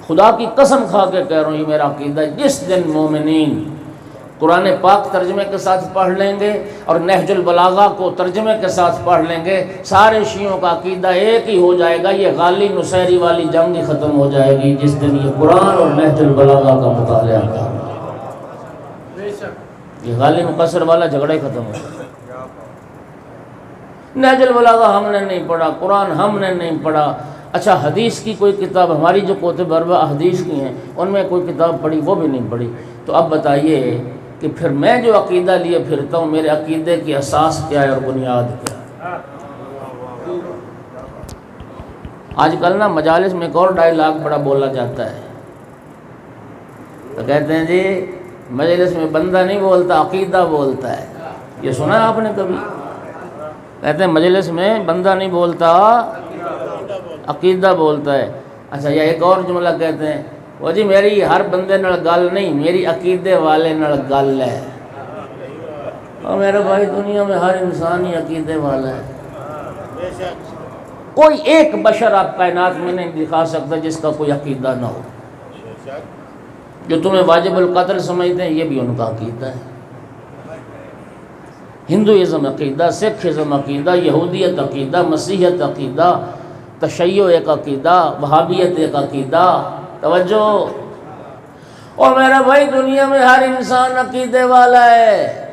خدا کی قسم کھا کے کہہ رہا ہوں، یہ میرا عقیدہ ہے، جس دن مومنین قرآن پاک ترجمے کے ساتھ پڑھ لیں گے اور نہج البلاغہ کو ترجمے کے ساتھ پڑھ لیں گے، سارے شیعوں کا عقیدہ ایک ہی ہو جائے گا، یہ غالی نصیری والی جنگ ہی ختم ہو جائے گی جس دن یہ قرآن اور نہج البلاغہ کا مطالعہ کرنا، یہ غالی مقصر والا جھگڑا ہی ختم ہو جائے گا۔ نہج البلاغہ ہم نے نہیں پڑھا، قرآن ہم نے نہیں پڑھا، اچھا حدیث کی کوئی کتاب، ہماری جو کتب اربع حدیث کی ہیں ان میں کوئی کتاب پڑھی، وہ بھی نہیں پڑھی، تو اب بتائیے کہ پھر میں جو عقیدہ لیے پھرتا ہوں، میرے عقیدے کی اساس کیا ہے اور بنیاد کیا ہے؟ آج کل نا مجالس میں ایک اور ڈائیلاگ بڑا بولا جاتا ہے، تو کہتے ہیں جی مجلس میں بندہ نہیں بولتا، عقیدہ بولتا ہے۔ یہ سنا ہے آپ نے کبھی؟ کہتے ہیں مجلس میں بندہ نہیں بولتا، عقیدہ بولتا ہے۔ اچھا، یا ایک اور جملہ کہتے ہیں، وہ جی میری ہر بندے نال گل نہیں، میری عقیدے والے نال گل ہے۔ اور میرے بھائی دنیا میں ہر انسان ہی عقیدے والا ہے، کوئی ایک بشر آپ کائنات میں نہیں دکھا سکتا جس کا کوئی عقیدہ نہ ہو۔ جو تمہیں واجب القتل سمجھتے ہیں یہ بھی ان کا عقیدہ ہے۔ ہندوازم عقیدہ، سکھ ازم عقیدہ، یہودیت عقیدہ، مسیحیت عقیدہ، تشیع ایک عقیدہ، وہابیت ایک عقیدہ۔ توجہ، اور میرا بھائی دنیا میں ہر انسان عقیدے والا ہے،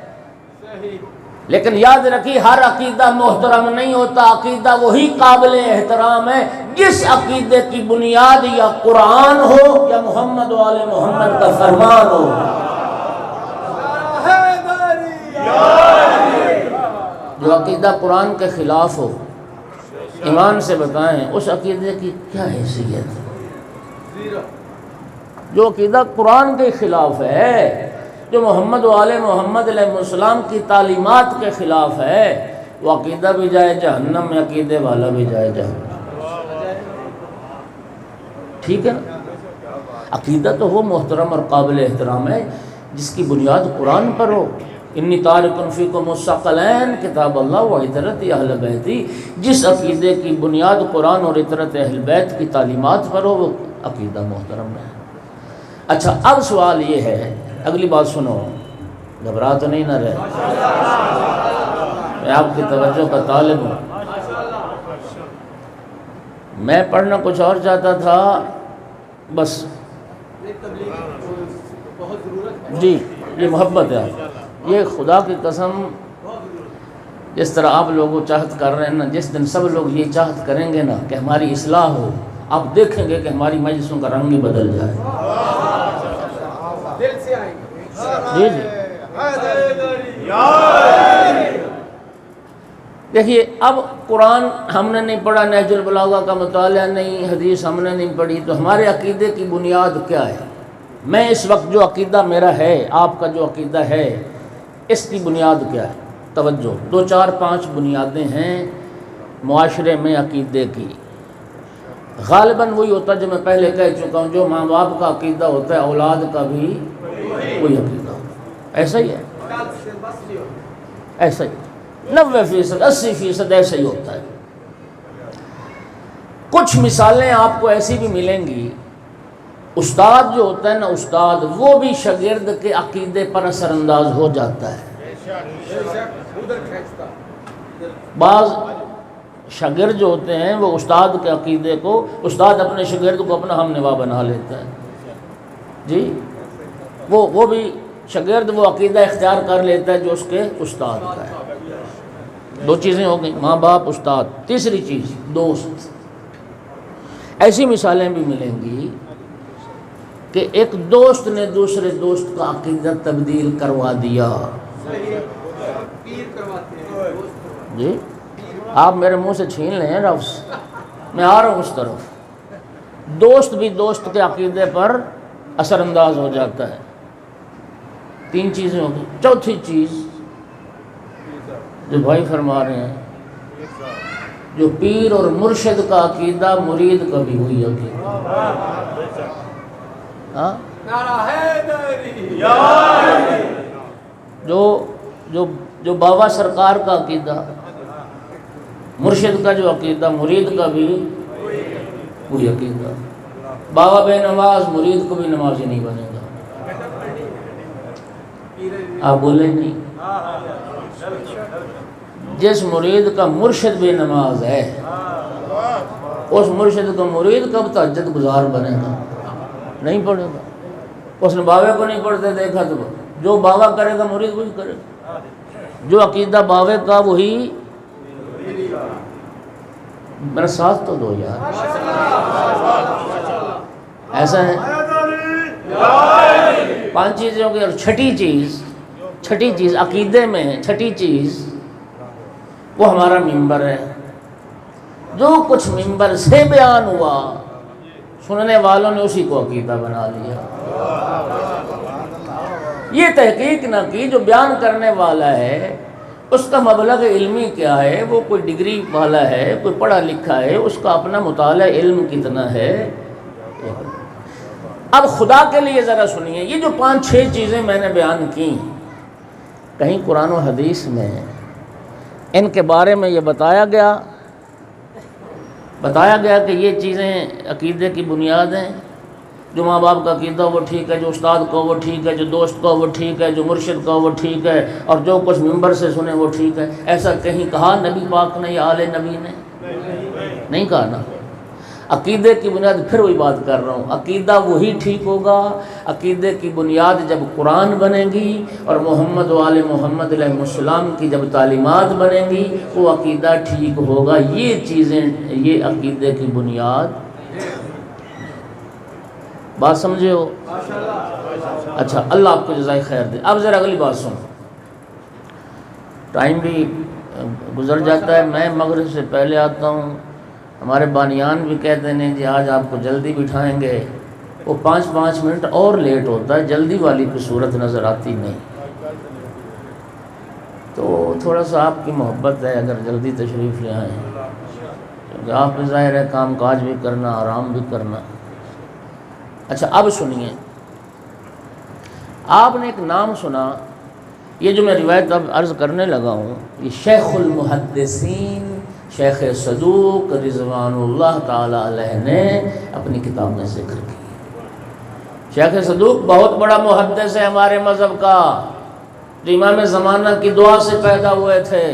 لیکن یاد رکھیے ہر عقیدہ محترم نہیں ہوتا، عقیدہ وہی قابل احترام ہے جس عقیدے کی بنیاد یا قرآن ہو یا محمد و آل محمد کا فرمان ہو۔ جو عقیدہ قرآن کے خلاف ہو، ایمان سے بتائیں اس عقیدے کی کیا حیثیت ہے؟ جو عقیدہ قرآن کے خلاف ہے، جو محمد و آل محمد علیہ السلام کی تعلیمات کے خلاف ہے، وہ عقیدہ بھی جائے جہنم میں، عقیدے والا بھی جائے جہنم۔ ٹھیک ہے نا؟ عقیدہ تو وہ محترم اور قابل احترام ہے جس کی بنیاد قرآن پر ہو۔ انی تارک فیکم الثقلین کتاب اللہ و عطرت اہل بیتی، جس عقیدے کی بنیاد قرآن اور عطرت اہل بیت کی تعلیمات پر ہو وہ عقیدہ محترم ہے۔ اچھا، اب سوال یہ ہے، اگلی بات سنو، گھبرا تو نہیں نہ رہے، میں آپ کی توجہ کا طالب ہوں۔ میں پڑھنا کچھ اور چاہتا تھا، بس جی یہ محبت ہے، یہ خدا کی قسم، جس طرح آپ لوگوں چاہت کر رہے ہیں نا، جس دن سب لوگ یہ چاہت کریں گے نا کہ ہماری اصلاح ہو، آپ دیکھیں گے کہ ہماری مجلسوں کا رنگ ہی بدل جائے۔ جی جی دیکھیے، اب قرآن ہم نے نہیں پڑھا، نہج البلاغہ کا مطالعہ نہیں، حدیث ہم نے نہیں پڑھی، تو ہمارے عقیدے کی بنیاد کیا ہے؟ میں اس وقت جو عقیدہ میرا ہے، آپ کا جو عقیدہ ہے، اس کی بنیاد کیا ہے؟ توجہ، 2 4 5 بنیادیں ہیں معاشرے میں عقیدے کی غالباً وہی ہوتا ہے جو میں پہلے کہہ چکا ہوں، جو ماں باپ کا عقیدہ ہوتا ہے اولاد کا بھی وہی عقیدہ ہوتا ہے۔ ایسا ہی ہے، ایسا ہی 90%، 80% ایسا ہی ہوتا ہے۔ کچھ مثالیں آپ کو ایسی بھی ملیں گی، استاد جو ہوتا ہے نا، استاد وہ بھی شاگرد کے عقیدے پر اثر انداز ہو جاتا ہے۔ بعض شاگرد جو ہوتے ہیں وہ استاد کے عقیدے کو، استاد اپنے شاگرد کو اپنا ہم نوا بنا لیتا ہے جی، وہ بھی شاگرد وہ عقیدہ اختیار کر لیتا ہے جو اس کے استاد کا ہے۔ دو چیزیں ہو گئیں، ماں باپ، استاد۔ تیسری چیز دوست۔ ایسی مثالیں بھی ملیں گی کہ ایک دوست نے دوسرے دوست کا عقیدہ تبدیل کروا دیا جی۔ آپ میرے منہ سے چھین لیں لفظ، میں آ رہا ہوں اس طرف۔ دوست بھی دوست کے عقیدے پر اثر انداز ہو جاتا ہے۔ تین چیزیں ہو گئی۔ چوتھی چیز جو بھائی فرما رہے ہیں، جو پیر اور مرشد کا عقیدہ مرید کا بھی ہوئی عقیدہ۔ ہاں، جو بابا سرکار کا عقیدہ، مرشد کا جو عقیدہ، مرید کا بھی وہی عقیدہ۔ بابا بے نماز، مرید کو بھی نمازی نہیں بنے گا۔ آپ بولیں نہیں؟ جس مرید کا مرشد بے نماز ہے، اس مرشد کا مرید کب تہجد گزار بنے گا؟ نہیں پڑھے گا۔ اس نے بابے کو نہیں پڑھتے دیکھا تو جو بابا کرے گا مرید وہی کرے گا، جو عقیدہ بابے کا وہی۔ میرا ساتھ تو دو یار، ایسا ہے۔ 5 چیزیں ہو گئی، اور چھٹی چیز عقیدے میں، چھٹی چیز وہ ہمارا ممبر ہے۔ جو کچھ ممبر سے بیان ہوا، سننے والوں نے اسی کو عقیدہ بنا لیا۔ یہ تحقیق نہ کی جو بیان کرنے والا ہے اس کا مبلغ علمی کیا ہے، وہ کوئی ڈگری والا ہے، کوئی پڑھا لکھا ہے، اس کا اپنا مطالعہ علم کتنا ہے۔ اب خدا کے لیے ذرا سنیے، یہ جو 5-6 چیزیں میں نے بیان کی، کہیں قرآن و حدیث میں ان کے بارے میں یہ بتایا گیا کہ یہ چیزیں عقیدے کی بنیاد ہیں؟ جو ماں باپ کا عقیدہ وہ ٹھیک ہے، جو استاد کا وہ ٹھیک ہے، جو دوست کا وہ ٹھیک ہے، جو مرشد کا وہ ٹھیک ہے، اور جو کچھ ممبر سے سنے وہ ٹھیک ہے، ایسا کہیں کہا نبی پاک نے یا آل نبی نے؟ نہیں کہا نا۔ عقیدے کی بنیاد، پھر وہی بات کر رہا ہوں، عقیدہ وہی ٹھیک ہوگا، عقیدے کی بنیاد جب قرآن بنے گی اور محمد و آل محمد علیہ السلام کی جب تعلیمات بنیں گی، وہ عقیدہ ٹھیک ہوگا۔ یہ چیزیں، یہ عقیدے کی بنیاد۔ بات سمجھے ہو؟ اچھا، اللہ آپ کو جزائے خیر دے۔ اب ذرا اگلی بات سن، ٹائم بھی گزر جاتا ہے، میں مغرب سے پہلے آتا ہوں۔ ہمارے بانیان بھی کہتے ہیں جی آج آپ کو جلدی بٹھائیں گے، وہ 5 منٹ اور لیٹ ہوتا ہے، جلدی والی کوئی صورت نظر آتی نہیں۔ تو تھوڑا سا آپ کی محبت ہے اگر جلدی تشریف لے آئیں، کیونکہ آپ بھی ظاہر ہے کام کاج بھی کرنا، آرام بھی کرنا۔ اچھا اب سنیے، آپ نے ایک نام سنا، یہ جو میں روایت اب عرض کرنے لگا ہوں، یہ شیخ المحدثین شیخ صدوق رضوان اللہ تعالی علیہ نے اپنی کتاب میں ذکر کی۔ شیخ صدوق بہت بڑا محدث ہے ہمارے مذہب کا، جو امام زمانہ کی دعا سے پیدا ہوئے تھے،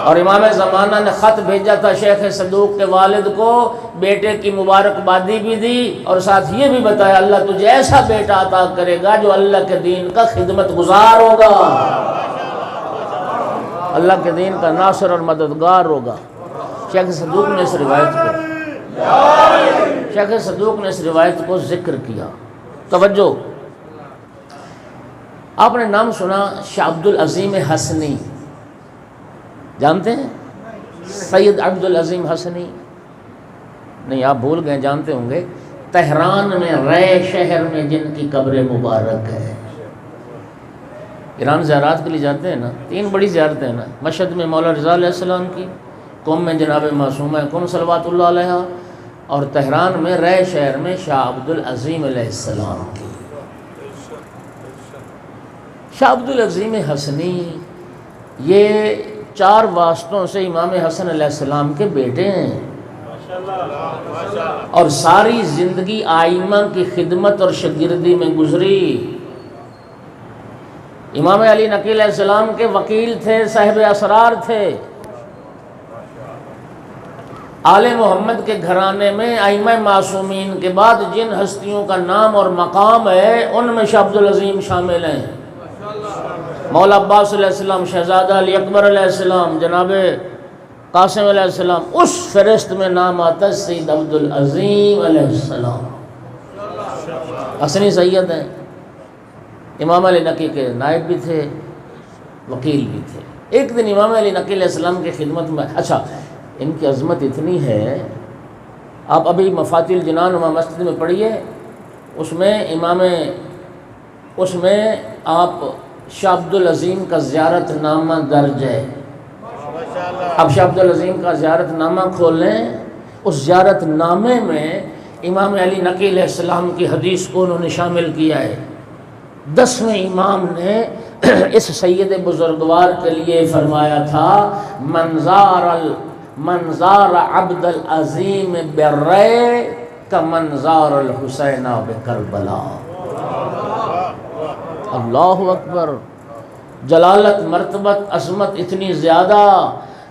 اور امام زمانہ نے خط بھیجا تھا شیخ صدوق کے والد کو، بیٹے کی مبارکبادی بھی دی اور ساتھ یہ بھی بتایا اللہ تجھے ایسا بیٹا عطا کرے گا جو اللہ کے دین کا خدمت گزار ہوگا، اللہ کے دین کا ناصر اور مددگار ہوگا۔ شیخ صدوق نے اس روایت کو ذکر کیا۔ توجہ، آپ نے نام سنا شاہ عبد العظیم حسنی، جانتے ہیں؟ سید عبد العظیم حسنی؟ نہیں، آپ بھول گئے، جانتے ہوں گے۔ تہران میں رے شہر میں جن کی قبر مبارک ہے۔ ایران زیارات کے لیے جاتے ہیں نا، 3 بڑی زیارتیں ہیں نا، مشہد میں مولا رضا علیہ السلام کی، قم میں جناب معصومہ کم صلوات اللہ علیہ، اور تہران میں رے شہر میں شاہ عبدالعظیم علیہ السلام کی۔ شاہ عبدالعظیم حسنی یہ 4 واسطوں سے امام حسن علیہ السلام کے بیٹے ہیں، اور ساری زندگی آئمہ کی خدمت اور شاگردی میں گزری۔ امام علی نقی علیہ السلام کے وکیل تھے، صاحب اسرار تھے۔ آل محمد کے گھرانے میں ائمہ معصومین کے بعد جن ہستیوں کا نام اور مقام ہے ان میں شاہ عبدالعظیم شامل ہیں۔ مولا عباس علیہ السلام، شہزادہ علی اکبر علیہ السلام، جناب قاسم علیہ السلام، اس فہرست میں نام آتا ہے سید عبدالعظیم علیہ السلام۔ حسنی سید ہیں، امام علی نقی کے نائب بھی تھے، وکیل بھی تھے۔ ایک دن امام علی نقی علیہ السلام کی خدمت میں، اچھا ان کی عظمت اتنی ہے، آپ ابھی مفاتیح الجنان وہاں مسجد میں پڑھیے، اس میں آپ شاہ عبدالعظیم کا زیارت نامہ درج ہے۔ اب شاہ عبدالعظیم کا زیارت نامہ کھول لیں، اس زیارت نامے میں امام علی نقی علیہ السلام کی حدیث کو انہوں نے شامل کیا ہے۔ 10ویں امام نے اس سید بزرگوار کے لیے فرمایا تھا، منظار عبد العظیم برے کا منظار الحسین بکربلا۔ اللہ اکبر، جلالت، مرتبت، عظمت اتنی زیادہ۔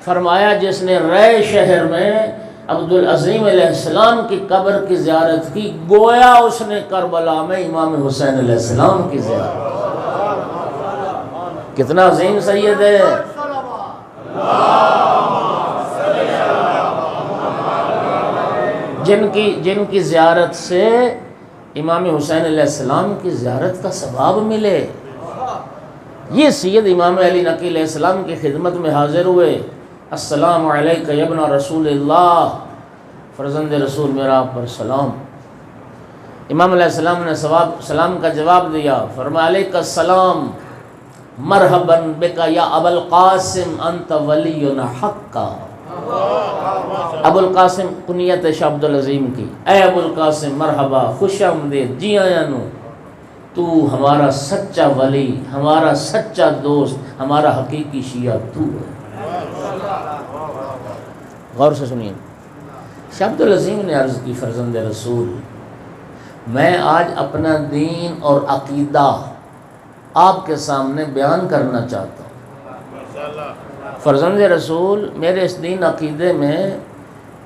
فرمایا جس نے رے شہر میں عبدالعظیم علیہ السلام کی قبر کی زیارت کی، گویا اس نے کربلا میں امام حسین علیہ السلام کی زیارت۔ کتنا عظیم سید ہے۔ جن کی زیارت سے امام حسین علیہ السلام کی زیارت کا ثواب ملے۔ یہ سید امام علی نقی علیہ السلام کی خدمت میں حاضر ہوئے، السلام علیکہ یا ابن رسول اللہ، فرزند رسول میرا آپ پر سلام۔ امام علیہ السلام نے سلام کا جواب دیا، فرمایا علیکہ السلام مرحبا بک یا ابو القاسم انت ولی حقا۔ ابو القاسم کنیت شاہ عبدالعظیم کی، اے ابو القاسم مرحبا، خوش آمدید، جی آیا نو، تو ہمارا سچا ولی، ہمارا سچا دوست، ہمارا حقیقی شیعہ تو ہے۔ غور سے سنیے، شاہ عبدالعظیم نے عرض کی، فرزند رسول میں آج اپنا دین اور عقیدہ آپ کے سامنے بیان کرنا چاہتا ہوں۔ فرزند رسول میرے اس دین عقیدے میں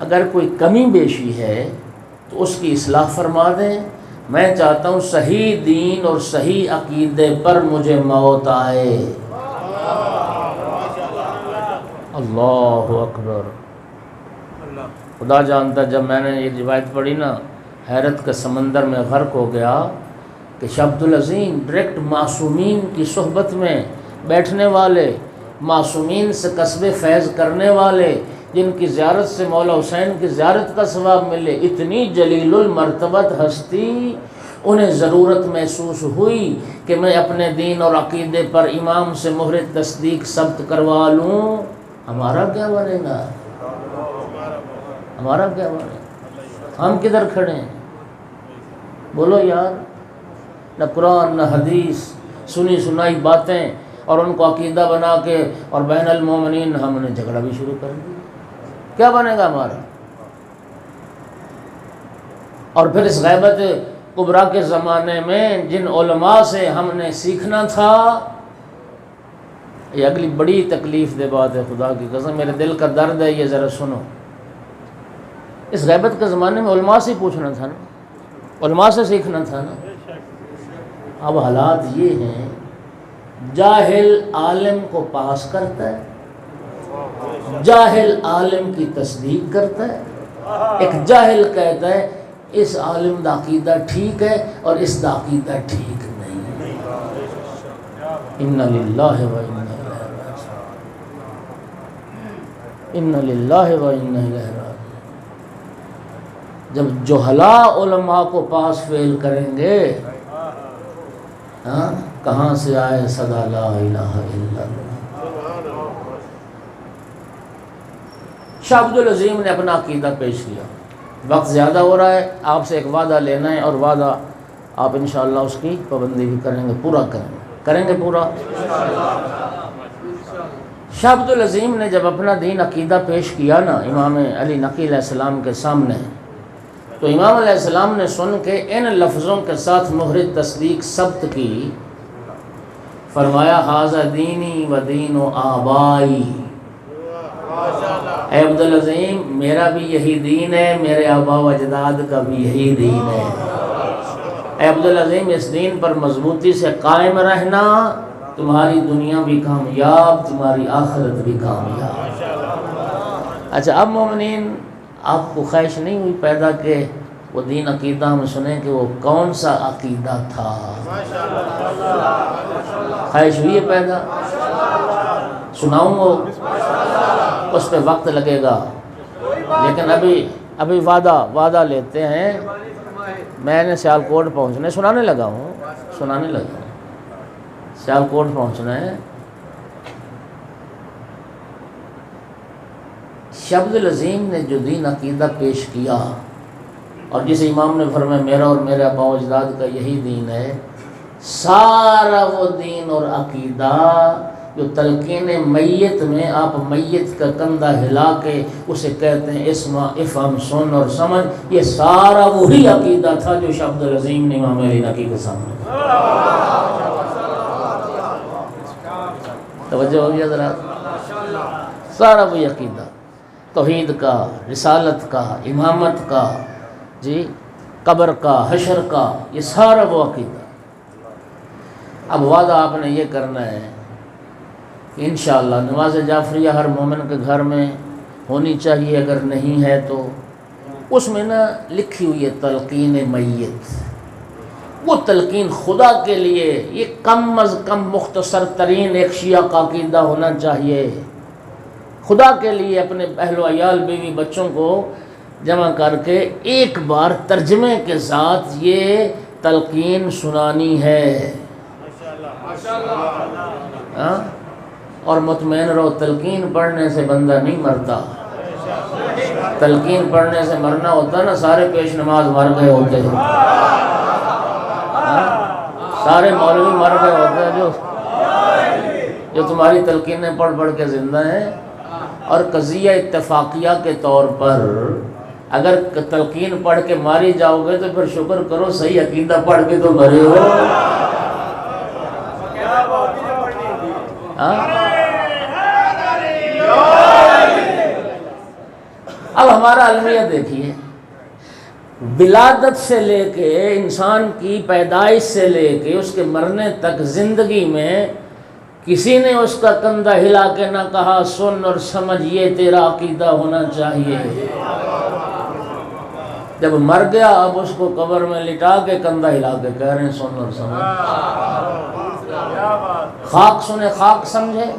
اگر کوئی کمی بیشی ہے تو اس کی اصلاح فرما دیں۔ میں چاہتا ہوں صحیح دین اور صحیح عقیدے پر مجھے موت آئے۔ اللہ اکبر، خدا جانتا جب میں نے یہ روایت پڑھی نا، حیرت کے سمندر میں غرق ہو گیا کہ شاہ عبدالعظیم ڈائریکٹ معصومین کی صحبت میں بیٹھنے والے، معصومین سے کسب فیض کرنے والے، جن کی زیارت سے مولا حسین کی زیارت کا ثواب ملے، اتنی جلیل المرتبت ہستی، انہیں ضرورت محسوس ہوئی کہ میں اپنے دین اور عقیدے پر امام سے مہر تصدیق ثبت کروا لوں۔ ہمارا کیا بنے گا؟ ہمارا کیا بنے گا؟ ہم کدھر کھڑے ہیں؟ بولو یار، نہ قرآن نہ حدیث، سنی سنائی باتیں، اور ان کو عقیدہ بنا کے اور بین المومنین ہم نے جھگڑا بھی شروع کر دیا۔ کیا بنے گا ہمارا؟ اور پھر اس غیبت کبریٰ کے زمانے میں جن علماء سے ہم نے سیکھنا تھا، یہ اگلی بڑی تکلیف دہ بات ہے، خدا کی قسم میرے دل کا درد ہے، یہ ذرا سنو۔ اس غیبت کے زمانے میں علماء سے پوچھنا تھا نا، علماء سے سیکھنا تھا نا۔ اب حالات یہ ہیں، جاہل عالم کو پاس کرتا ہے، جاہل عالم کی تصدیق کرتا ہے، ایک جاہل کہتا ہے اس عالم دا عقیدہ ٹھیک ہے اور اس دا عقیدہ ٹھیک نہیں۔ اِنَّ لِلَّهِ وَإِنَّا إِلَيْهِ رَاجِعُونَ، اِنَّ لِلَّهِ وَإِنَّا إِلَيْهِ رَاجِعُونَ۔ جب جہلاء علماء کو پاس فیل کریں گے، ہاں کہاں سے آئے صدا لا الہ الا اللہ۔ شاہ عبد العظیم نے اپنا عقیدہ پیش کیا. وقت زیادہ ہو رہا ہے، آپ سے ایک وعدہ لینا ہے، اور وعدہ آپ انشاءاللہ اس کی پابندی بھی کریں گے، پورا کریں گے پورا. شاہ عبد العظیم نے جب اپنا دین عقیدہ پیش کیا نا امام علی نقی علیہ السلام کے سامنے، تو امام علیہ السلام نے سن کے ان لفظوں کے ساتھ مہر تصدیق ثبت کی. فرمایا ھذا دینی و دین و آبائی، اے عبد العظیم میرا بھی یہی دین ہے، میرے آبا و اجداد کا بھی یہی دین ہے. اے عبد العظیم اس دین پر مضبوطی سے قائم رہنا، تمہاری دنیا بھی کامیاب، تمہاری آخرت بھی کامیاب. اچھا اب مومنین، آپ کو خواہش نہیں ہوئی پیدا کہ وہ دین عقیدہ ہم سنیں کہ وہ کون سا عقیدہ تھا؟ خواہش ہوئی ہے پیدا؟ سناؤں گا، اس پہ وقت لگے گا، لیکن ابھی وعدہ لیتے ہیں. میں نے سیالکوٹ پہنچنا ہے، سنانے لگا ہوں. سیالکوٹ پہنچنا ہے. شاہ عبد العظیم نے جو دین عقیدہ پیش کیا، اور جس امام نے فرمایا میرا اور میرے آبا و اجداد کا یہی دین ہے، سارا وہ دین اور عقیدہ جو تلقین میت میں آپ میت کا کندھا ہلا کے اسے کہتے ہیں اسمع افہم سن اور سمجھ، یہ سارا وہی عقیدہ تھا جو شاہ عبد العظیم نے امام علی نقی کے سامنے. توجہ ہو گیا ذرا؟ سارا وہی عقیدہ، توحید کا، رسالت کا، امامت کا، جی قبر کا، حشر کا، یہ سارا وہ عقیدہ. اب وعدہ آپ نے یہ کرنا ہے انشاءاللہ نماز جعفریہ ہر مومن کے گھر میں ہونی چاہیے، اگر نہیں ہے تو اس میں نا لکھی ہوئی ہے تلقین میت. وہ تلقین خدا کے لیے یہ کم از کم مختصر ترین ایک شیعہ کا عقیدہ ہونا چاہیے. خدا کے لیے اپنے اہل و عیال بیوی بچوں کو جمع کر کے ایک بار ترجمے کے ساتھ یہ تلقین سنانی ہے. ہاں؟ اور مطمئن رہو، تلقین پڑھنے سے بندہ نہیں مرتا. تلقین پڑھنے سے مرنا ہوتا نا سارے پیش نماز مر گئے ہوتے ہیں، سارے مولوی مر گئے ہوتے ہیں جو تمہاری تلقینیں پڑھ کے زندہ ہیں. اور قضیہ اتفاقیہ کے طور پر اگر تلقین پڑھ کے ماری جاؤ گے تو پھر شکر کرو صحیح عقیدہ پڑھ کے تو مرے ہو. اب ہمارا المیہ دیکھیے، ولادت سے لے کے انسان کی پیدائش سے لے کے اس کے مرنے تک زندگی میں کسی نے اس کا کندھا ہلا کے نہ کہا سن اور سمجھ یہ تیرا عقیدہ ہونا چاہیے. جب مر گیا اب اس کو قبر میں لٹا کے کندھا ہلا کے کہہ رہے ہیں سن اور سمجھ. خاک سنے خاک سمجھے.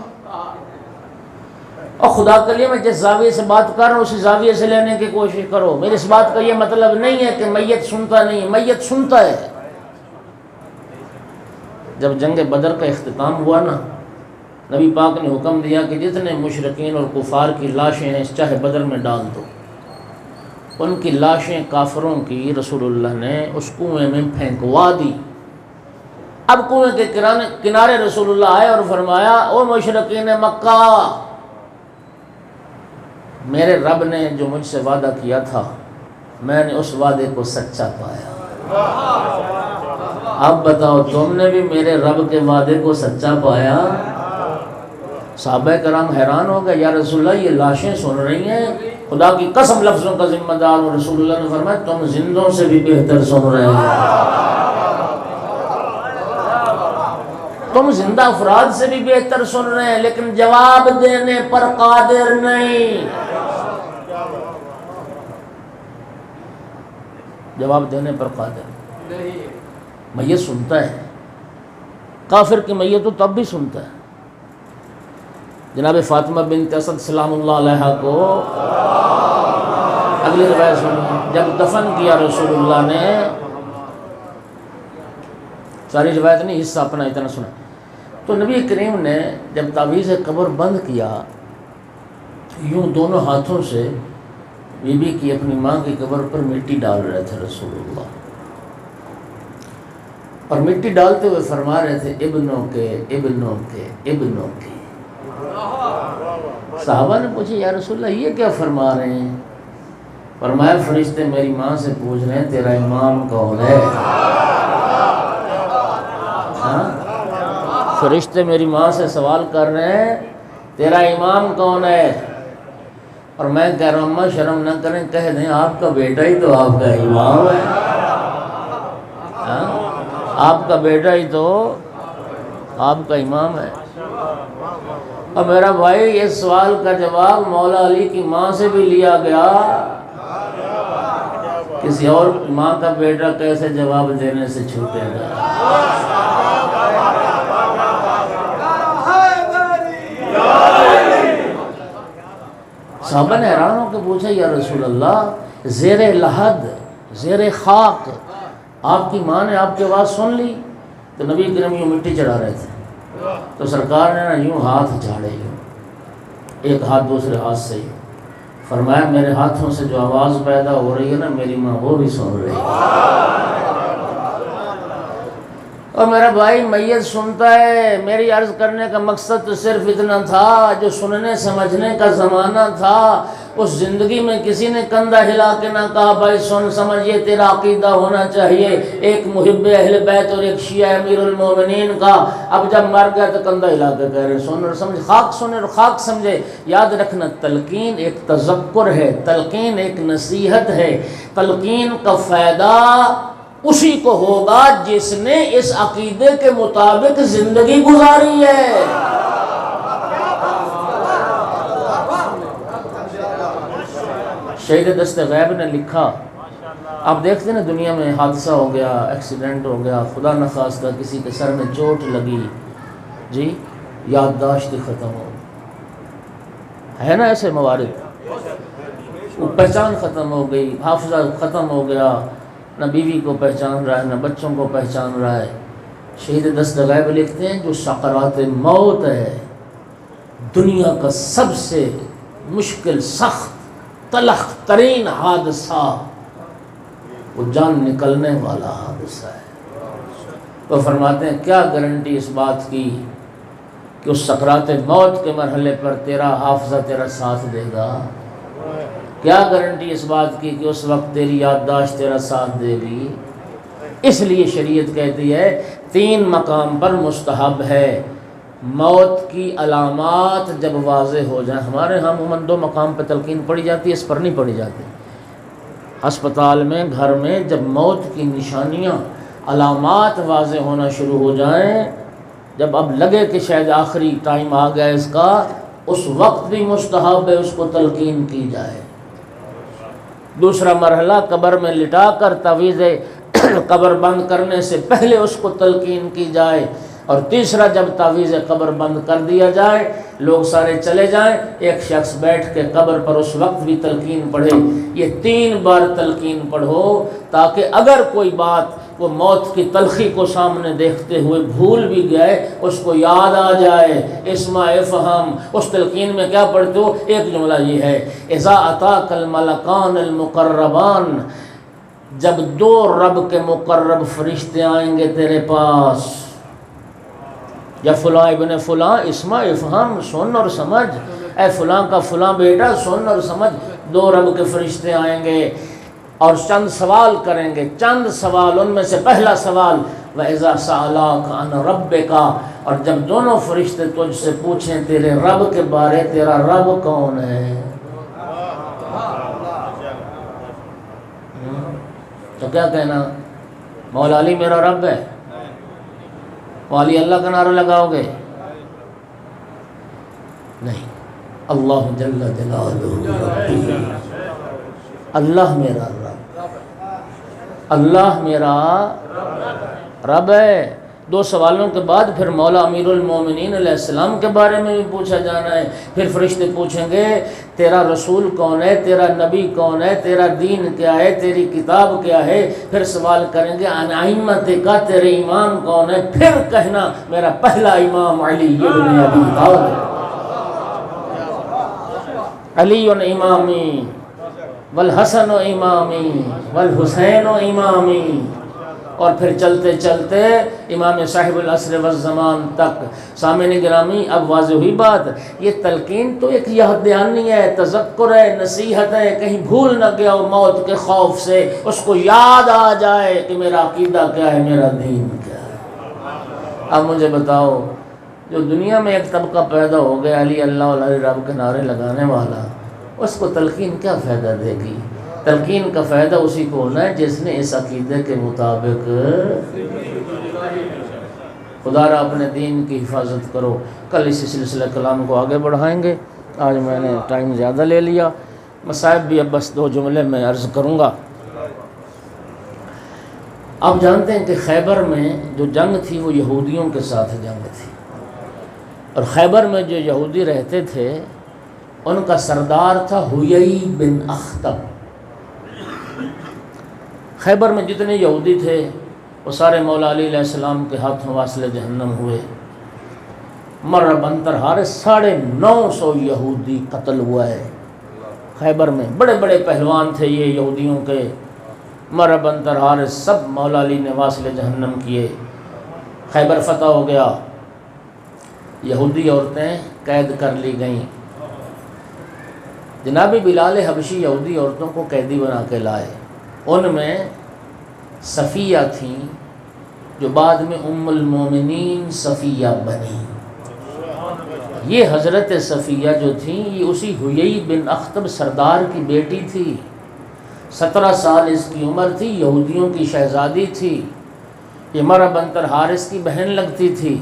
اور خدا کے لیے میں جس زاویے سے بات کر رہا ہوں اسی زاویے سے لینے کی کوشش کرو. میری اس بات کا یہ مطلب نہیں ہے کہ میت سنتا نہیں، میت سنتا ہے. جب جنگ بدر کا اختتام ہوا نا، نبی پاک نے حکم دیا کہ جتنے مشرکین اور کفار کی لاشیں ہیں چاہے بدر میں ڈال دو. ان کی لاشیں کافروں کی رسول اللہ نے اس کنویں میں پھینکوا دی. اب کنویں کے کنارے رسول اللہ آئے اور فرمایا او مشرکین مکہ، میرے رب نے جو مجھ سے وعدہ کیا تھا میں نے اس وعدے کو سچا پایا. اب بتاؤ تم نے بھی میرے رب کے وعدے کو سچا پایا؟ صحابہ کرام حیران ہو گئے، یا رسول اللہ یہ لاشیں سن رہی ہیں، خدا کی قسم لفظوں کا ذمہ دار. اور رسول اللہ نے فرمایا تم زندوں سے بھی بہتر سن رہے ہیں، تم زندہ افراد سے بھی بہتر سن رہے ہیں، لیکن جواب دینے پر قادر نہیں. جواب دینے پر قادر نہیں. میت سنتا ہے، کافر کی میت تو تب بھی سنتا ہے. جناب فاطمہ بنت اسد سلام اللہ علیہ کو اگلی روایت سنیں، جب دفن کیا رسول اللہ نے، ساری روایت نہیں حصہ اپنا اتنا سنا، تو نبی کریم نے جب تعویذ قبر بند کیا یوں دونوں ہاتھوں سے بی بی کی اپنی ماں کی قبر پر مٹی ڈال رہے تھے رسول اللہ، اور مٹی ڈالتے ہوئے فرما رہے تھے ابنوں کے ابنوں کے ابنوں کے۔ صحابہ نے پوچھا یا رسول اللہ یہ کیا فرما رہے ہیں؟ فرمایا فرشتے میری ماں سے پوچھ رہے ہیں تیرا امام کون ہے؟ فرشتے میری ماں سے سوال کر رہے ہیں تیرا امام کون ہے؟ اور میں کہہ رہا ہوں اماں شرم نہ کریں، کہہ دیں آپ کا بیٹا ہی تو آپ کا امام ہے، آپ کا بیٹا ہی تو آپ کا امام ہے۔ اور میرا بھائی اس سوال کا جواب مولا علی کی ماں سے بھی لیا گیا، کسی اور ماں کا بیٹا کیسے جواب دینے سے چھوٹے گا؟ صحابہ نے حیران ہو کے پوچھا یا رسول اللہ زیر لحد زیر خاک آپ کی ماں نے آپ کی آواز سن لی؟ تو نبی کریم یوں مٹی چڑھا رہے تھے، تو سرکار نے نا یوں ہاتھ جھاڑے، یوں ایک ہاتھ دوسرے ہاتھ سے ہی فرمایا میرے ہاتھوں سے جو آواز پیدا ہو رہی ہے نا میری ماں وہ بھی سن رہی ہے۔ اور میرا بھائی میت سنتا ہے، میری عرض کرنے کا مقصد تو صرف اتنا تھا، جو سننے سمجھنے کا زمانہ تھا اس زندگی میں کسی نے کندھا ہلا کے نہ کہا بھائی سن سمجھ یہ تیرا عقیدہ ہونا چاہیے، ایک محب اہل بیت اور ایک شیعہ امیر المومنین کا، اب جب مر گیا تو کندھا ہلا کے کہہ رہے سن اور سمجھ، خاک سنے اور خاک سمجھے۔ یاد رکھنا تلقین ایک تذکر ہے، تلقین ایک نصیحت ہے، تلقین کا فائدہ اسی کو ہوگا جس نے اس عقیدے کے مطابق زندگی گزاری ہے۔ شہید دست غیب نے لکھا، آپ دیکھتے ہیں نا دنیا میں حادثہ ہو گیا، ایکسیڈنٹ ہو گیا، خدا نخواستہ کسی کے سر میں چوٹ لگی، جی یادداشت ختم ہو، ہے نا ایسے موارد، وہ پہچان ختم ہو گئی، حافظہ ختم ہو گیا، نہ بیوی کو پہچان رہا ہے نہ بچوں کو پہچان رہا ہے۔ شہید دست غیب لکھتے ہیں جو سکرات موت ہے دنیا کا سب سے مشکل سخت تلخ ترین حادثہ، وہ جان نکلنے والا حادثہ ہے۔ وہ فرماتے ہیں کیا گارنٹی اس بات کی کہ اس سکرات موت کے مرحلے پر تیرا حافظہ تیرا ساتھ دے گا؟ کیا گارنٹی اس بات کی کہ اس وقت تیری یادداشت تیرا ساتھ دے گی؟ اس لیے شریعت کہتی ہے 3 مقام پر مستحب ہے موت کی علامات جب واضح ہو جائیں۔ ہمارے ہاں عموماً 2 مقام پہ تلقین پڑھی جاتی ہے، اس پر نہیں پڑھی جاتی۔ ہسپتال میں گھر میں جب موت کی نشانیاں علامات واضح ہونا شروع ہو جائیں، جب اب لگے کہ شاید آخری ٹائم آ گیا اس کا، اس وقت بھی مستحب ہے اس کو تلقین کی جائے۔ دوسرا مرحلہ قبر میں لٹا کر تعویذ قبر بند کرنے سے پہلے اس کو تلقین کی جائے، اور تیسرا جب تعویذ قبر بند کر دیا جائے لوگ سارے چلے جائیں ایک شخص بیٹھ کے قبر پر اس وقت بھی تلقین پڑھے۔ یہ 3 بار تلقین پڑھو تاکہ اگر کوئی بات وہ موت کی تلخی کو سامنے دیکھتے ہوئے بھول بھی گئے اس کو یاد آ جائے۔ اسمع افہم، اس تلقین میں کیا پڑھتے ہو؟ ایک جملہ یہ ہے اذا اتاک الملکان المقربان، جب 2 رب کے مقرب فرشتے آئیں گے تیرے پاس، یا فلاں ابن فلاں، اسمع افہم، سن اور سمجھ، اے فلاں کا فلاں بیٹا سن اور سمجھ، 2 رب کے فرشتے آئیں گے اور چند سوال کریں گے، چند سوال، ان میں سے پہلا سوال وَإِذَا سَأَلَاكَ عَنْ رَبِّكَ، اور جب دونوں فرشتے تجھ سے پوچھیں تیرے رب کے بارے، تیرا رب کون ہے، تو کیا کہنا؟ مولا علی میرا رب ہے؟ والی اللہ کا نعرہ لگاؤ گے؟ نہیں، اللہ جل جلالہ ربی، اللہ میرا رب، اللہ میرا رب ہے۔ 2 سوالوں کے بعد پھر مولا امیر المومنین علیہ السلام کے بارے میں بھی پوچھا جانا ہے۔ پھر فرشتے پوچھیں گے تیرا رسول کون ہے، تیرا نبی کون ہے، تیرا دین کیا ہے، تیری کتاب کیا ہے۔ پھر سوال کریں گے عن ائمتک، تیرے امام کون ہے، پھر کہنا میرا پہلا امام علی ابن ابی طالب۔ علی امامی والحسن امامی والحسین امامی، اور پھر چلتے چلتے امام صاحب العصر والزمان تک۔ سامعین گرامی، اب واضح ہوئی بات، یہ تلقین تو ایک یاد دہانی ہے، تذکر ہے، نصیحت ہے، کہیں بھول نہ گیا ہو موت کے خوف سے، اس کو یاد آ جائے کہ میرا عقیدہ کیا ہے، میرا دین کیا ہے۔ اب مجھے بتاؤ، جو دنیا میں ایک طبقہ پیدا ہو گیا علی اللہ علی رب کے نعرے لگانے والا، اس کو تلقین کیا فائدہ دے گی؟ تلقین کا فائدہ اسی کو ہونا ہے جس نے اس عقیدے کے مطابق، خدا را اپنے دین کی حفاظت کرو۔ کل اسی سلسلہ کلام کو آگے بڑھائیں گے، آج میں نے ٹائم زیادہ لے لیا، مصائب بھی اب بس 2 جملے میں عرض کروں گا۔ آپ جانتے ہیں کہ خیبر میں جو جنگ تھی وہ یہودیوں کے ساتھ جنگ تھی، اور خیبر میں جو یہودی رہتے تھے ان کا سردار تھا حیی بن اخطب۔ خیبر میں جتنے یہودی تھے وہ سارے مولا علی علیہ السلام کے ہاتھوں واصل جہنم ہوئے۔ مر بنتر حارث 950 یہودی قتل ہوا ہے خیبر میں، بڑے بڑے پہلوان تھے یہ یہودیوں کے۔ مر بنتر حارث سب مولا علی نے واصل جہنم کیے۔ خیبر فتح ہو گیا، یہودی عورتیں قید کر لی گئیں۔ جناب بلال حبشی یہودی عورتوں کو قیدی بنا کے لائے، ان میں صفیہ تھیں جو بعد میں ام المومنین صفیہ بنی۔ یہ حضرت صفیہ جو تھیں یہ اسی حیی بن اخطب سردار کی بیٹی تھی، 17 سال اس کی عمر تھی، یہودیوں کی شہزادی تھی، یہ مرہ بنتر حارث کی بہن لگتی تھی۔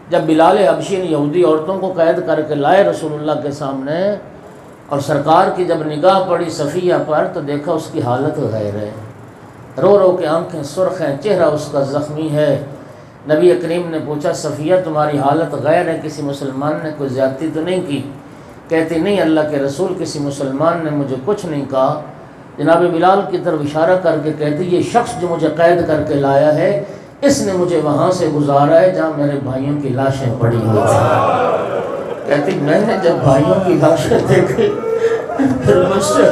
جب بلال حبشی نے یہودی عورتوں کو قید کر کے لائے رسول اللہ کے سامنے، اور سرکار کی جب نگاہ پڑی صفیہ پر تو دیکھا اس کی حالت غیر ہے، رو رو کے آنکھیں سرخ ہیں، چہرہ اس کا زخمی ہے۔ نبی کریم نے پوچھا صفیہ تمہاری حالت غیر ہے، کسی مسلمان نے کوئی زیادتی تو نہیں کی؟ کہتی نہیں اللہ کے رسول، کسی مسلمان نے مجھے کچھ نہیں کہا۔ جناب بلال کی طرف اشارہ کر کے کہتی یہ شخص جو مجھے قید کر کے لایا ہے اس نے مجھے وہاں سے گزارا ہے جہاں میرے بھائیوں کی لاشیں پڑی ہوئی تھیں۔ کہتی میں نے جب بھائیوں کی لاشیں دیکھی پھر مجھ سے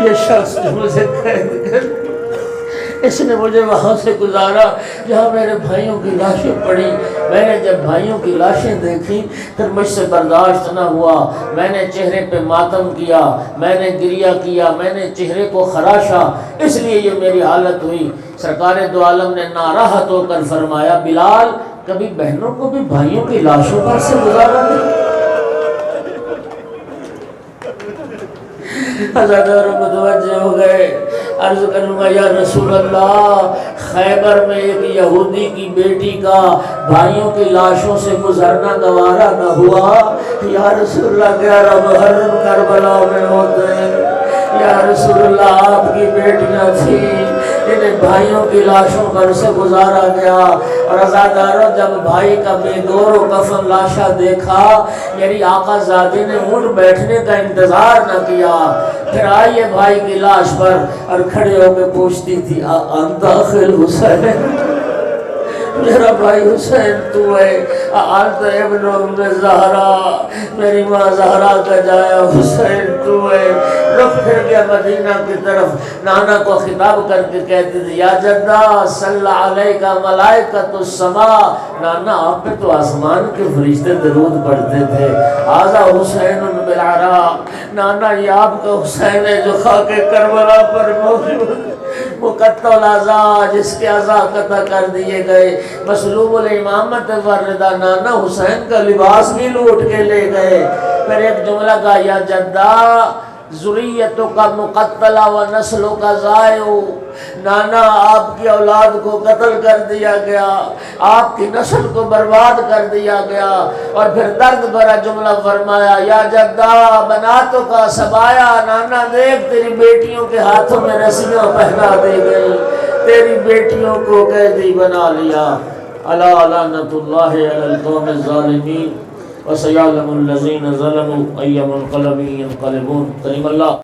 یہ شخص جو مجھے قید کر اس نے مجھے وہاں سے گزارا جہاں میرے بھائیوں کی لاشیں پڑی۔ میں نے جب بھائیوں کی لاشیں دیکھی پھر مجھ سے برداشت نہ ہوا، میں نے چہرے پہ ماتم کیا، میں نے گریہ کیا، میں نے چہرے کو خراشا، اس لیے یہ میری حالت ہوئی۔ سرکار دو عالم نے ناراحت ہو کر فرمایا بلال کبھی بہنوں کو بھی بھائیوں کی لاشوں پر سے گزارا نہیں؟ حضرت متوجہ ہو گئے، عرض کروں گا یا رسول اللہ خیبر میں ایک یہودی کی بیٹی کا بھائیوں کی لاشوں سے گزرنا گوارا نہ ہوا؟ یا رسول اللہ 11 محرم کربلا میں ہوتے ہیں، یا رسول اللہ آپ کی بیٹیاں تھیں جنہیں بھائیوں کی لاشوں پر سے گزارا گیا، اور عزاداروں جب بھائی کا بے گور و کفن لاشا دیکھا میری آقا زادی نے اٹھ بیٹھنے کا انتظار نہ کیا، پھر آئیے بھائی کی لاش پر اور کھڑے ہو کے پوچھتی تھی انت اخل حسین، میرا بھائی حسین تو ہے، انت ابن ام زہرا، میری ماں زہرا کا جایا حسین تو ہے۔ رخ پھر گیا مدینہ کی طرف، نانا کو خطاب کر کے کہتے تھے یا جدہ صلی علیکہ ملائکۃ السماء، نانا آپ پہ تو آسمان کے فرشتے درود پڑھتے تھے، ھذا حسین بالعراق، نانا یہ آپ کا حسین ہے جو خاک کربلا پر مقطع الاعضاء جس کے اعضاء قطع کر دیے گئے، مسلوب الامامت والرضا، نانا حسین کا لباس بھی لوٹ کے لے گئے۔ پھر ایک جملہ کہا یا جدہ ذریتوں کا مقتلہ و نسلوں کا ضائع، نانا آپ کی اولاد کو قتل کر دیا گیا، آپ کی نسل کو برباد کر دیا گیا، اور پھر درد بھرا جملہ فرمایا یا جدہ بناتوں کا سبایا، نانا دیکھ تیری بیٹیوں کے ہاتھوں میں رسیاں پہنا دی گئی، تیری بیٹیوں کو قیدی بنا لیا۔ الا لعنۃ اللہ علی القوم الظالمین وسيعلم الذين ظلموا أي منقلب ينقلبون۔ کریم اللہ